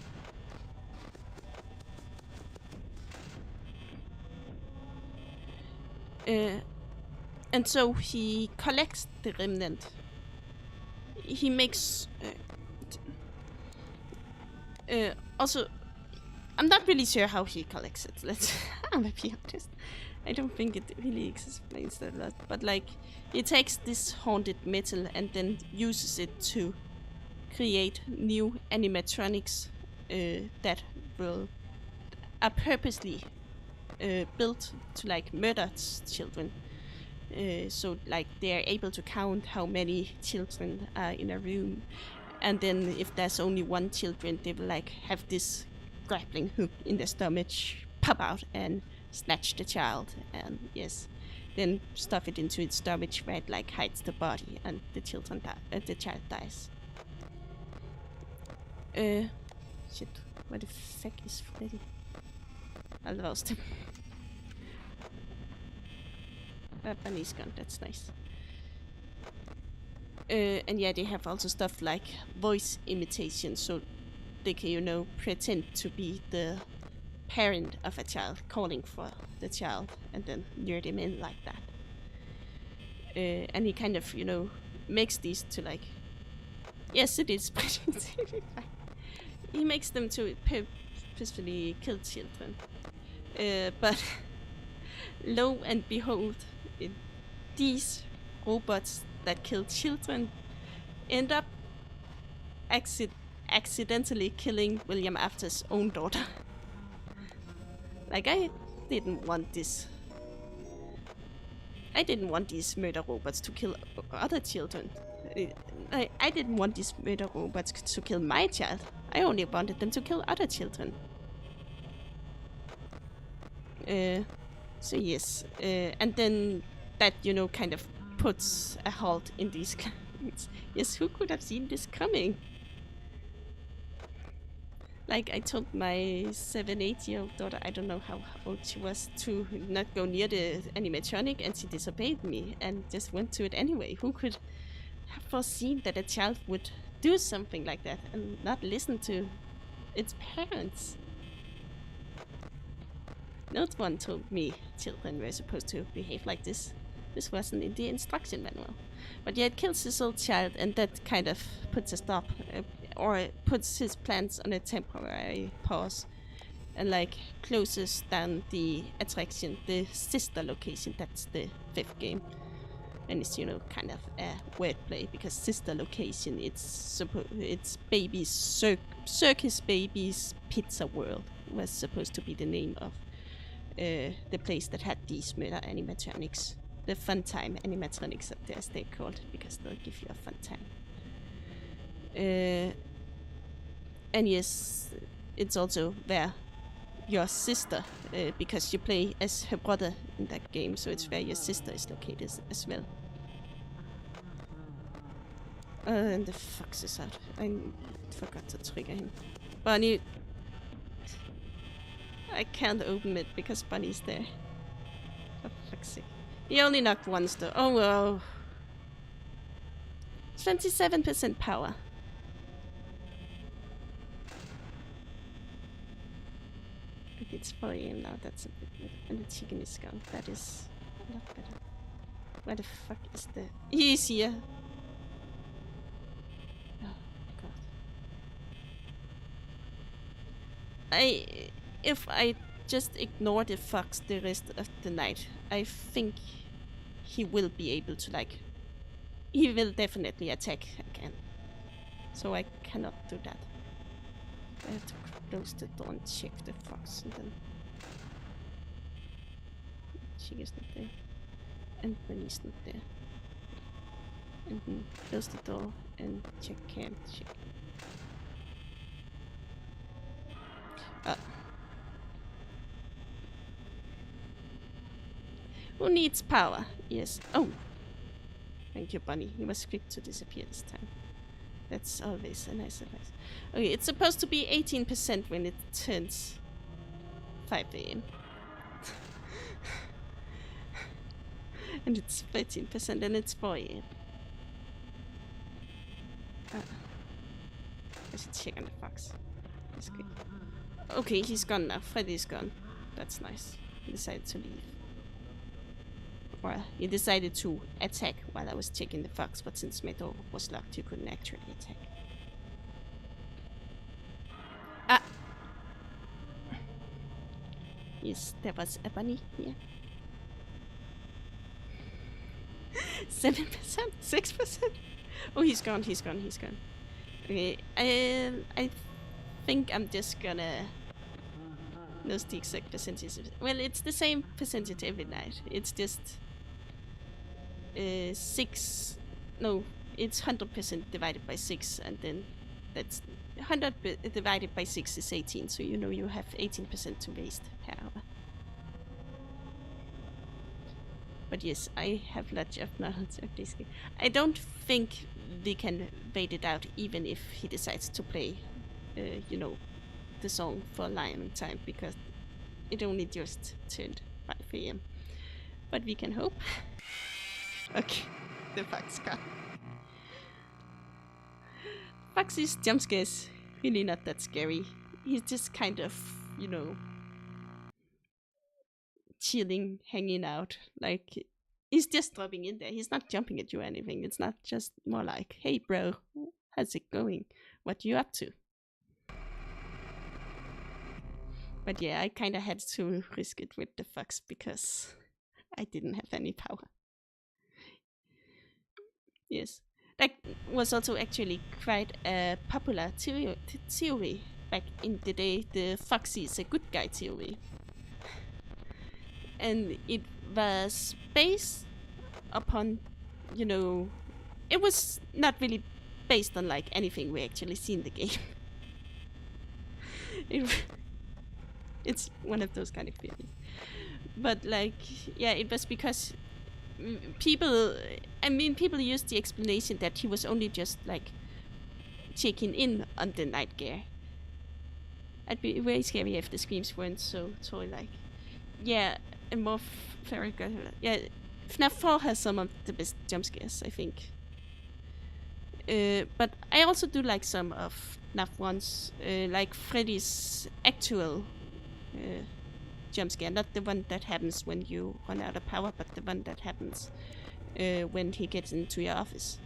Speaker 1: And so he collects the remnant. He makes also, I'm not really sure how he collects it. I'm gonna be honest. I don't think it really explains that a lot. But he takes this haunted metal and then uses it to create new animatronics that are purposely built to murder children. So they are able to count how many children are in a room, and then if there's only one children, they will have this grappling hook in their stomach, pop out and snatch the child, and yes, then stuff it into its stomach where it hides the body, and the child dies. Shit, where the fuck is Freddy? I lost him. Bunny's gone, that's nice. And yeah, they have also stuff like voice imitation, so they can, pretend to be the parent of a child calling for the child, and then lure them in like that. And he kind of, makes these to yes, it is pretty. He makes them to purposefully kill children. But lo and behold, these robots that kill children end up accidentally killing William Afton's own daughter. Like, I didn't want this. I didn't want these murder robots to kill other children. I didn't want these murder robots to kill my child. I only wanted them to kill other children. So yes, and then that, you know, kind of puts a halt in these kinds. Yes, who could have seen this coming? Like, I told my 7-8-year-old daughter, I don't know how old she was, to not go near the animatronic, and she disobeyed me and just went to it anyway. Who could have foreseen that a child would do something like that and not listen to its parents? No one told me children were supposed to behave like this. This wasn't in the instruction manual. But yeah, it kills his old child, and that kind of puts a stop, or puts his plans on a temporary pause, and like closes down the attraction, the sister location. That's the 5th game, and it's, you know, kind of a wordplay, because sister location, it's babies circus babies pizza world was supposed to be the name of the place that had these murder animatronics. The fun time animatronics, as they're called, because they'll give you a fun time. And yes, it's also where your sister, because you play as her brother in that game, so it's where your sister is located as well. And the fox is out. I forgot to trigger him. Bunny. I can't open it because Bunny's there. For fuck's sake. He only knocked once though. Oh well. 27% power. It's 4 AM now, that's a bit better. And the chicken is gone. That is a lot better. Where the fuck is the... He's here! Oh god. If I just ignore the fox the rest of the night, I think he will be able to, like... He will definitely attack again. So I cannot do that. I have to close the door and check the fox, and then... She is not there. And Bunny's not there. And then close the door and check cam. Check. Who needs power? Yes. Oh! Thank you, Bunny. You was quick to disappear this time. That's always a nice advice. Okay, it's supposed to be 18% when it turns 5 AM. And it's 13% and it's 4 AM. I should check on the fox. That's good. Okay, he's gone now. Freddy's gone. That's nice. He decided to leave. Or he decided to attack while I was checking the fox, but since my door was locked, you couldn't actually attack. Ah! Yes, there was a bunny here. 7%? 6%? Oh, he's gone, he's gone, he's gone. Okay, I think I'm just gonna... Knows the exact percentage. Well, it's the same percentage every night. It's just... 6... No, it's 100% divided by 6, and then that's... 100 divided by 6 is 18, so you know you have 18% to waste per hour. But yes, I have lots of knowledge of this game. I don't think we can wait it out, even if he decides to play, you know, the song for a long time, because it only just turned 5 AM. But we can hope. Okay, the fox gone. Foxy's jump scares really not that scary. He's just kind of, you know, chilling, hanging out. Like, he's just dropping in there. He's not jumping at you or anything. It's not just more like, hey bro, how's it going? What you up to? But yeah, I kind of had to risk it with the fox because I didn't have any power. Yes. That was also actually quite a popular theory back in the day, the Foxy is a good guy theory. and it was based upon, you know, it was not really based on like anything we actually see in the game. It's one of those kind of theories. But like, yeah, it was because people used the explanation that he was only just like checking in on the night gear. It'd be very scary if the screams weren't so like, yeah, and more very good. Yeah, FNAF 4 has some of the best jump scares, I think. But I also do like some of FNAF 1's, like Freddy's actual jump scare, not the one that happens when you run out of power, but the one that happens when he gets into your office.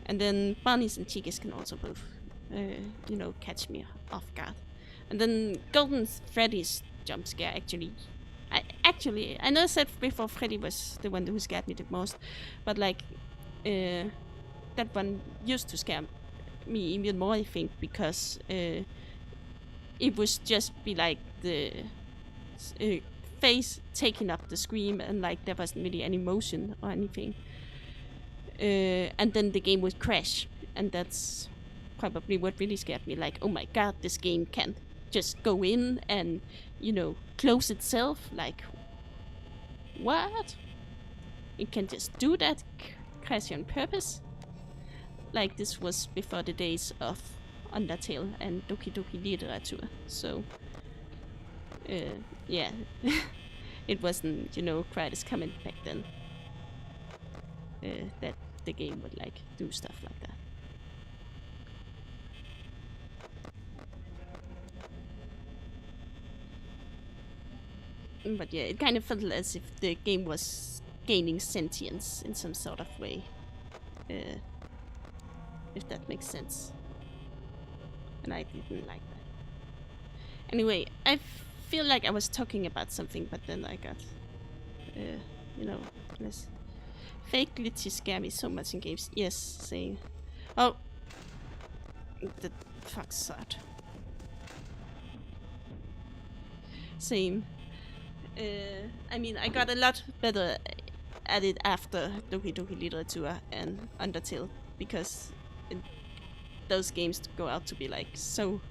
Speaker 1: And then Bonnie's and Chica's can also both, catch me off guard. And then Golden Freddy's jump scare I know I said before Freddy was the one who scared me the most, but like that one used to scare me even more, I think, because it was just be like the face taking up the scream, and like there wasn't really any motion or anything. And then the game would crash, and that's probably what really scared me. Like, oh my god, this game can't just go in and, close itself. Like, what? It can just do that? Crash on purpose? Like, this was before the days of Undertale and Doki Doki Literature. So, yeah. It wasn't, quite as common back then. That the game would, like, do stuff like that. But yeah, it kind of felt as if the game was gaining sentience in some sort of way. If that makes sense. And I didn't like that. Anyway, I feel like I was talking about something, but then I got, less. Fake glitches scare me so much in games. Yes, same. Oh, the fuck's that? Same. I got a lot better at it after Doki Doki Literature and Undertale, because those games go out to be like so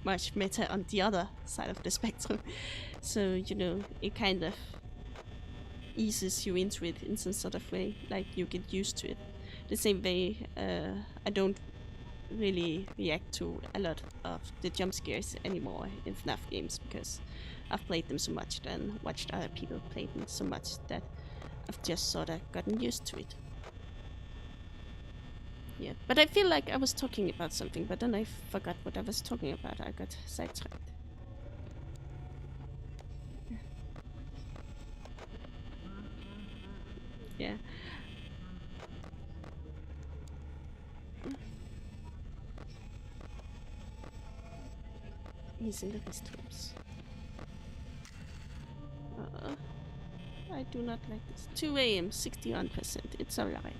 Speaker 1: much meta on the other side of the spectrum. So, it kind of eases you into it in some sort of way, like you get used to it. The same way, I don't really react to a lot of the jump scares anymore in FNAF games, because I've played them so much and watched other people play them so much that I've just sort of gotten used to it. Yeah, but I feel like I was talking about something, but then I forgot what I was talking about. I got sidetracked. Yeah. He's in the restrooms. I do not like this. 2 a.m., 61%. It's alright.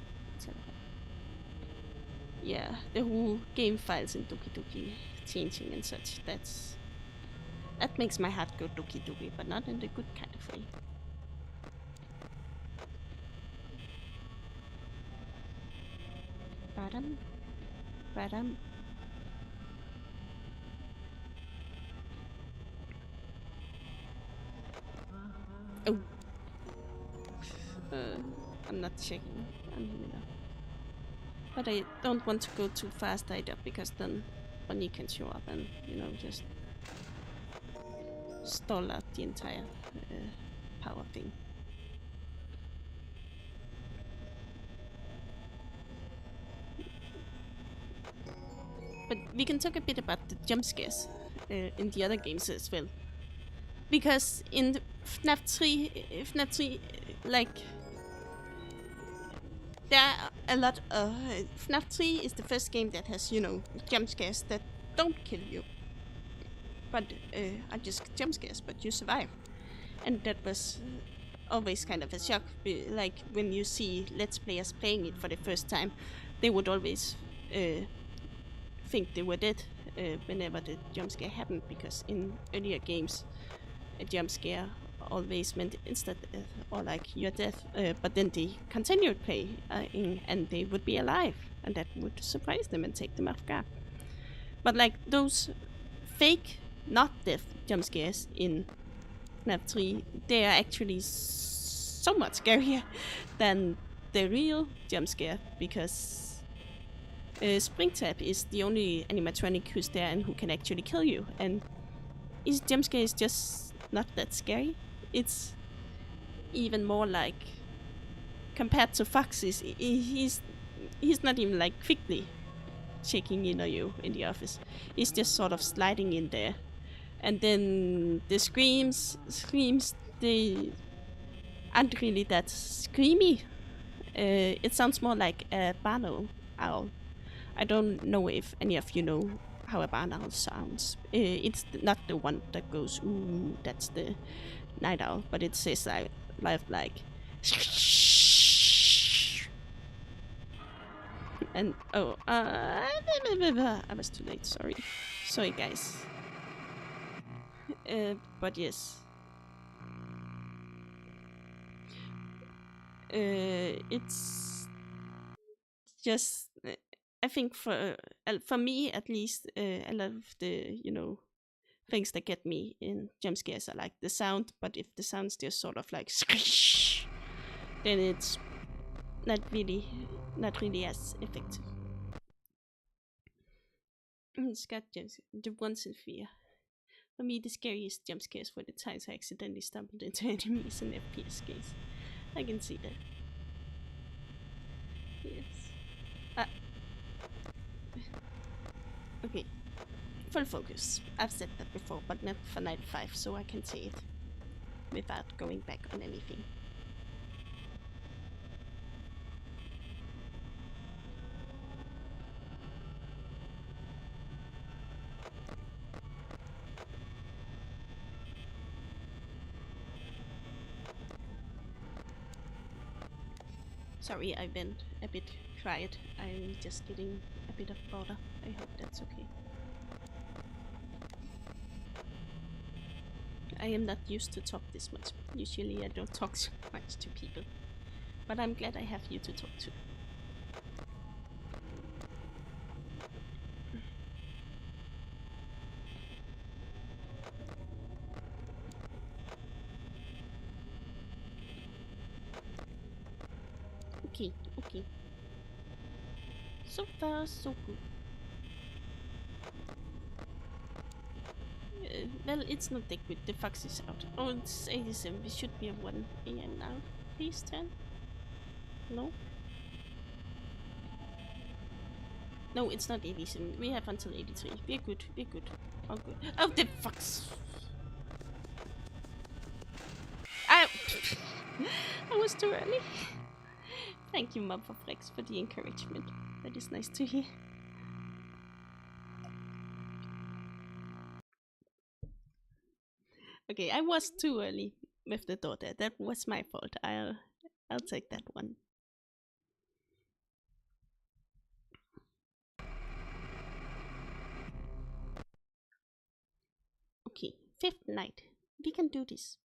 Speaker 1: Yeah, the whole game files in Doki Doki changing and such. That makes my heart go Doki Doki, but not in the good kind of way. Badam. Badam. Oh. I'm not checking. I'm here now. But I don't want to go too fast either, because then Bunny can show up and, just stall out the entire power thing. But we can talk a bit about the jump scares in the other games as well. Because in FNAF 3, like, there are a lot of... FNAF 3 is the first game that has, jump scares that don't kill you. But are just jump scares, but you survive. And that was always kind of a shock. Like, when you see Let's Players playing it for the first time, they would always think they were dead whenever the jump scare happened, because in earlier games, a jump scare always meant instant death or like you're dead, but then they continued playing and they would be alive, and that would surprise them and take them off guard. But like those fake not death jump scares in FNAF 3, they are actually so much scarier than the real jump scare, because Springtrap is the only animatronic who's there and who can actually kill you, and his jump scare is just not that scary. It's even more like, compared to Fox's, he's not even like quickly checking in on you in the office. He's just sort of sliding in there. And then the screams, they aren't really that screamy. It sounds more like a barn owl. I don't know if any of you know how a barn owl sounds. It's not the one that goes ooh, that's the night owl, but it says like and oh, I was too late. Sorry, guys. But yes, it's just I think for me at least, a lot of the things that get me in jump scares are like the sound. But if the sound's just sort of like squish, then it's not really as effective. Scott James, the ones in fear. For me, the scariest jump scares were the times I accidentally stumbled into enemies in FPS games. I can see that. Yes. Okay. Full focus. I've said that before, but not for night 5, so I can say it without going back on anything. Sorry, I've been a bit quiet. I'm just getting a bit of water. I hope that's okay. I am not used to talk this much. Usually I don't talk so much to people. But I'm glad I have you to talk to. Okay. So far, so good. Well, it's not that good. The fox is out. Oh, it's 87. We should be at 1 a.m. now. Please turn. No? No, it's not 87. We have until 83. We're good. All good. Oh, the fox! I was too early. Thank you, Mom, for Flex, for the encouragement. That is nice to hear. Okay, I was too early with the door there. That was my fault. I'll take that one. Okay, 5th night. We can do this.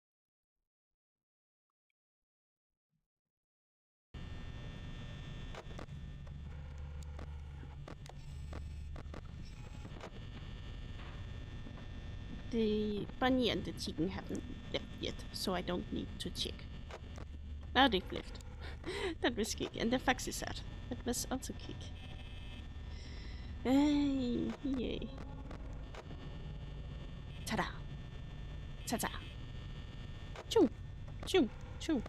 Speaker 1: The bunny and the chicken haven't left yet, so I don't need to check. Now they've left. That was kick. And the fox is out. That was also kick. Yay. Ta-da! Ta-ta! Choo! Choo! Choo!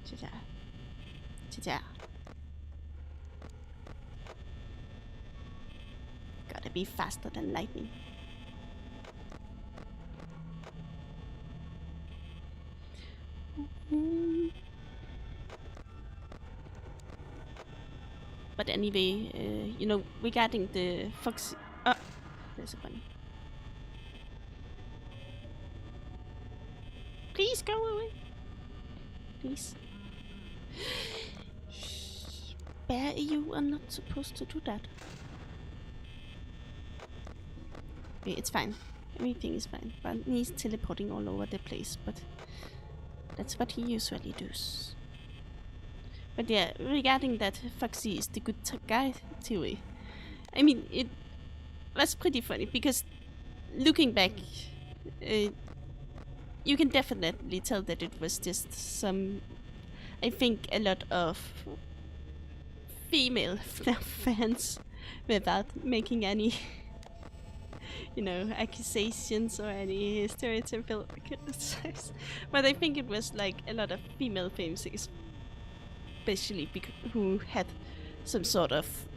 Speaker 1: Ta-ta! Ta-ta! Gotta be faster than lightning. But anyway, regarding the fox... Oh, there's a bunny. Please go away. Please. Bear, you are not supposed to do that. Okay, it's fine. Everything is fine. But he's teleporting all over the place, but that's what he usually does. But yeah, regarding that Foxy is the good guy theory, I mean, it was pretty funny because looking back, you can definitely tell that it was just some. I think a lot of female FNAF fans without making any, accusations or any stereotypical. But I think it was like a lot of female fans, especially who had some sort of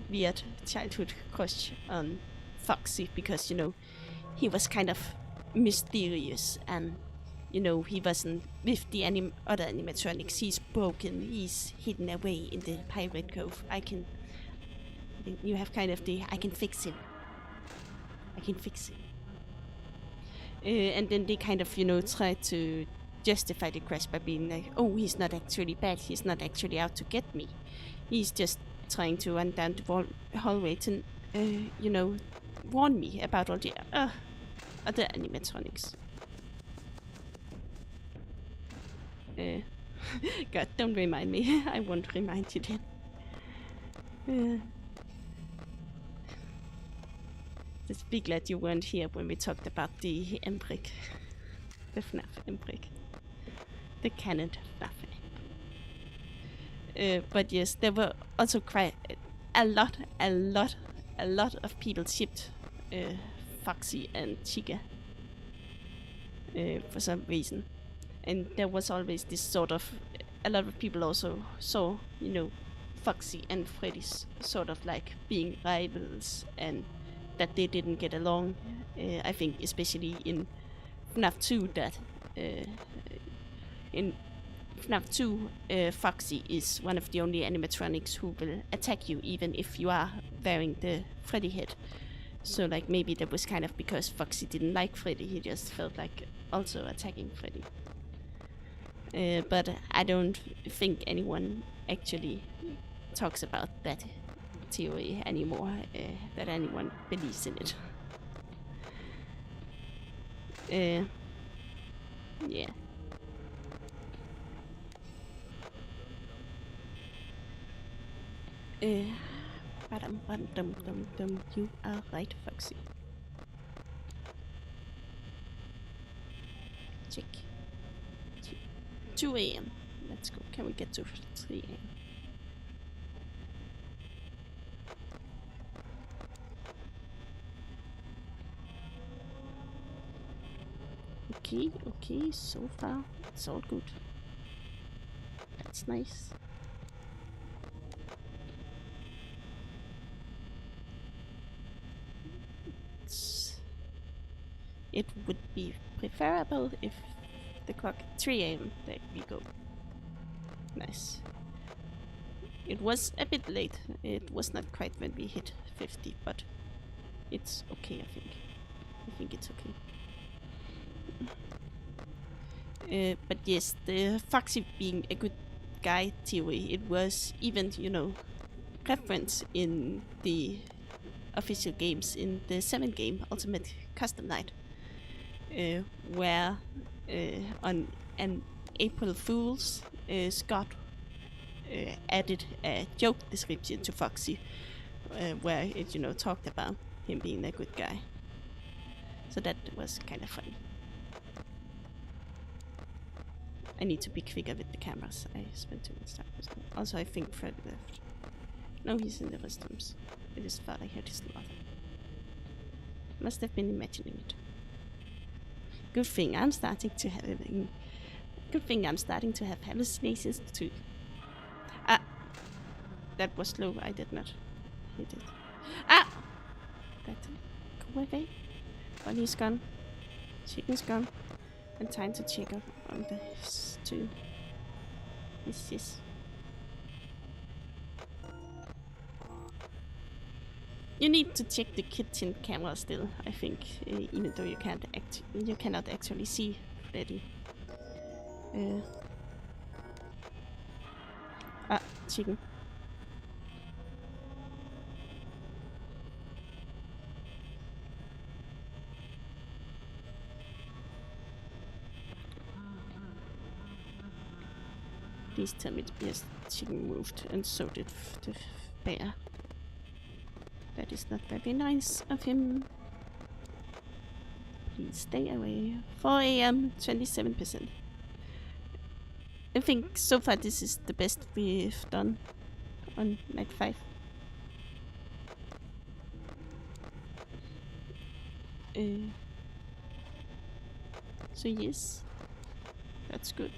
Speaker 1: weird childhood crush on Foxy because, he was kind of mysterious and, he wasn't with the other animatronics. He's broken, he's hidden away in the pirate cove. You have kind of I can fix him. And then they kind of, try to justify the crash by being like, oh, he's not actually bad, he's not actually out to get me. He's just trying to run down the hallway to, warn me about all the other animatronics. God, don't remind me. I won't remind you then. Just be glad you weren't here when we talked about the Embrick. The FNAF Embrick. The canon FNAF Embrick. But yes, there were also quite a lot of people shipped Foxy and Chica for some reason. And there was always this sort of, a lot of people also saw, Foxy and Freddy's sort of like being rivals and that they didn't get along. I think especially in FNAF 2 that in FNAF 2 Foxy is one of the only animatronics who will attack you even if you are wearing the Freddy head. So like maybe that was kind of because Foxy didn't like Freddy, he just felt like also attacking Freddy. But I don't think anyone actually talks about that theory anymore, that anyone believes in it. Yeah. You are right, Foxy. Check. 2 a.m. Let's go. Can we get to 3 a.m.? Okay, so far it's all good. That's nice. It would be preferable if the clock 3 a.m. There we go. Nice. It was a bit late. It was not quite when we hit 50, but it's okay, I think. I think it's okay. But yes, the Foxy being a good guy theory, it was even, reference in the official games in the 7 game Ultimate Custom Night, where on an April Fool's, Scott added a joke description to Foxy, where it talked about him being a good guy. So that was kind of funny. I need to be quicker with the cameras. I spent too much time with them. Also, I think Freddy left. No, he's in the restrooms. I just thought I heard his laugh. Must have been imagining it. Good thing I'm starting to have hallucinations too. Ah, that was slow. I did not hit it. Ah, that go away. Bunny's gone. Chicken's gone. And time to check up on this too. Yes. You need to check the kitchen camera still, I think, even though you cannot actually see Freddy. Chicken. Please tell me. Yes, chicken moved, and so did the bear. That is not very nice of him. Please stay away. 4 a.m. 27%. I think so far this is the best we've done on night 5. So yes, that's good.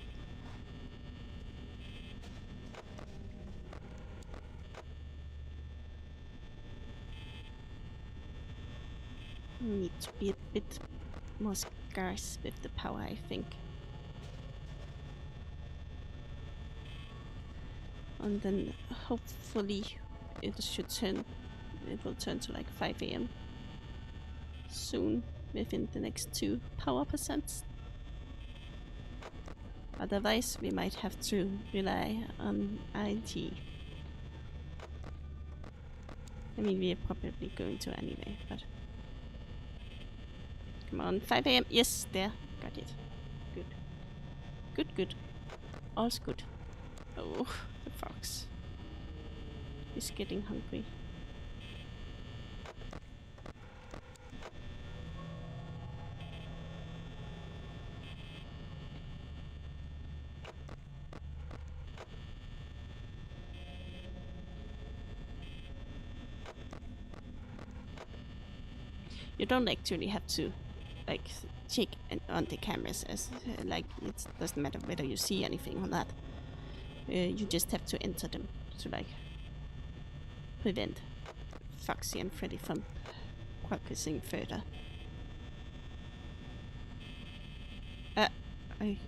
Speaker 1: Need to be a bit more scarce with the power, I think. And then hopefully it will turn to like 5 a.m. soon, within the next 2 power percents. Otherwise we might have to rely on INT. I mean, we are probably going to anyway, but come on, 5 a.m. Yes, there, got it. Good. Good, good. All's good. Oh, the fox is getting hungry. You don't actually have to like check on the cameras, as like it doesn't matter whether you see anything or not. You just have to enter them to like prevent Foxy and Freddy from progressing further. I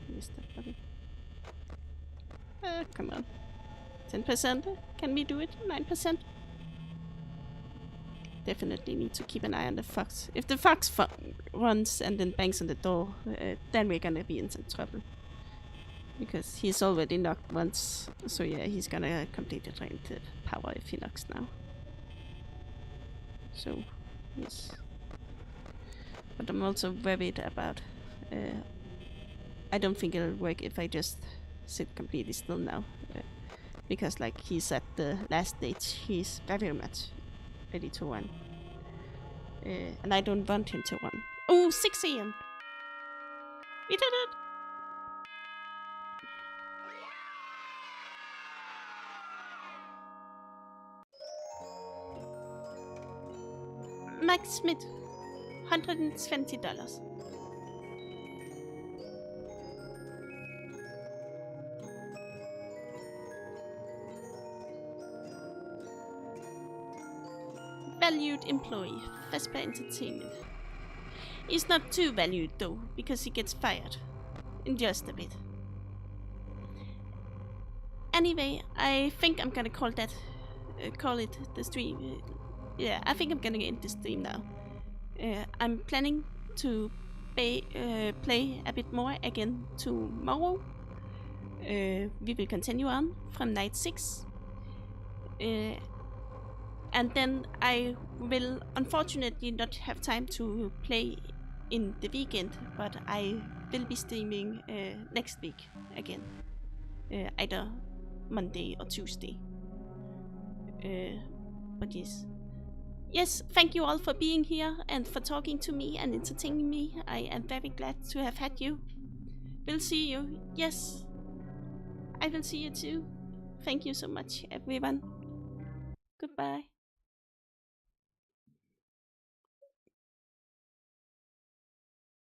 Speaker 1: missed that button. Come on. 10%? Can we do it? 9%? Definitely need to keep an eye on the fox. If the fox runs and then bangs on the door, then we're gonna be in some trouble. Because he's already knocked once, so yeah, he's gonna completely drain the power if he knocks now. So, yes. But I'm also worried about... I don't think it'll work if I just sit completely still now. Because like he's at the last stage, he's very much ready to run. And I don't want him to run. Oh, 6 a.m. We did it! Max Smith, $120. Valued employee, Vesper Entertainment. He's not too valued though, because he gets fired in just a bit. Anyway, I think I'm gonna call it the stream. Yeah, I think I'm gonna end the stream now. I'm planning to play a bit more again tomorrow. We will continue on from night 6. And then I will unfortunately not have time to play in the weekend, but I will be streaming next week again. Either Monday or Tuesday. But yes. Yes, thank you all for being here and for talking to me and entertaining me. I am very glad to have had you. We'll see you. Yes, I will see you too. Thank you so much, everyone. Goodbye.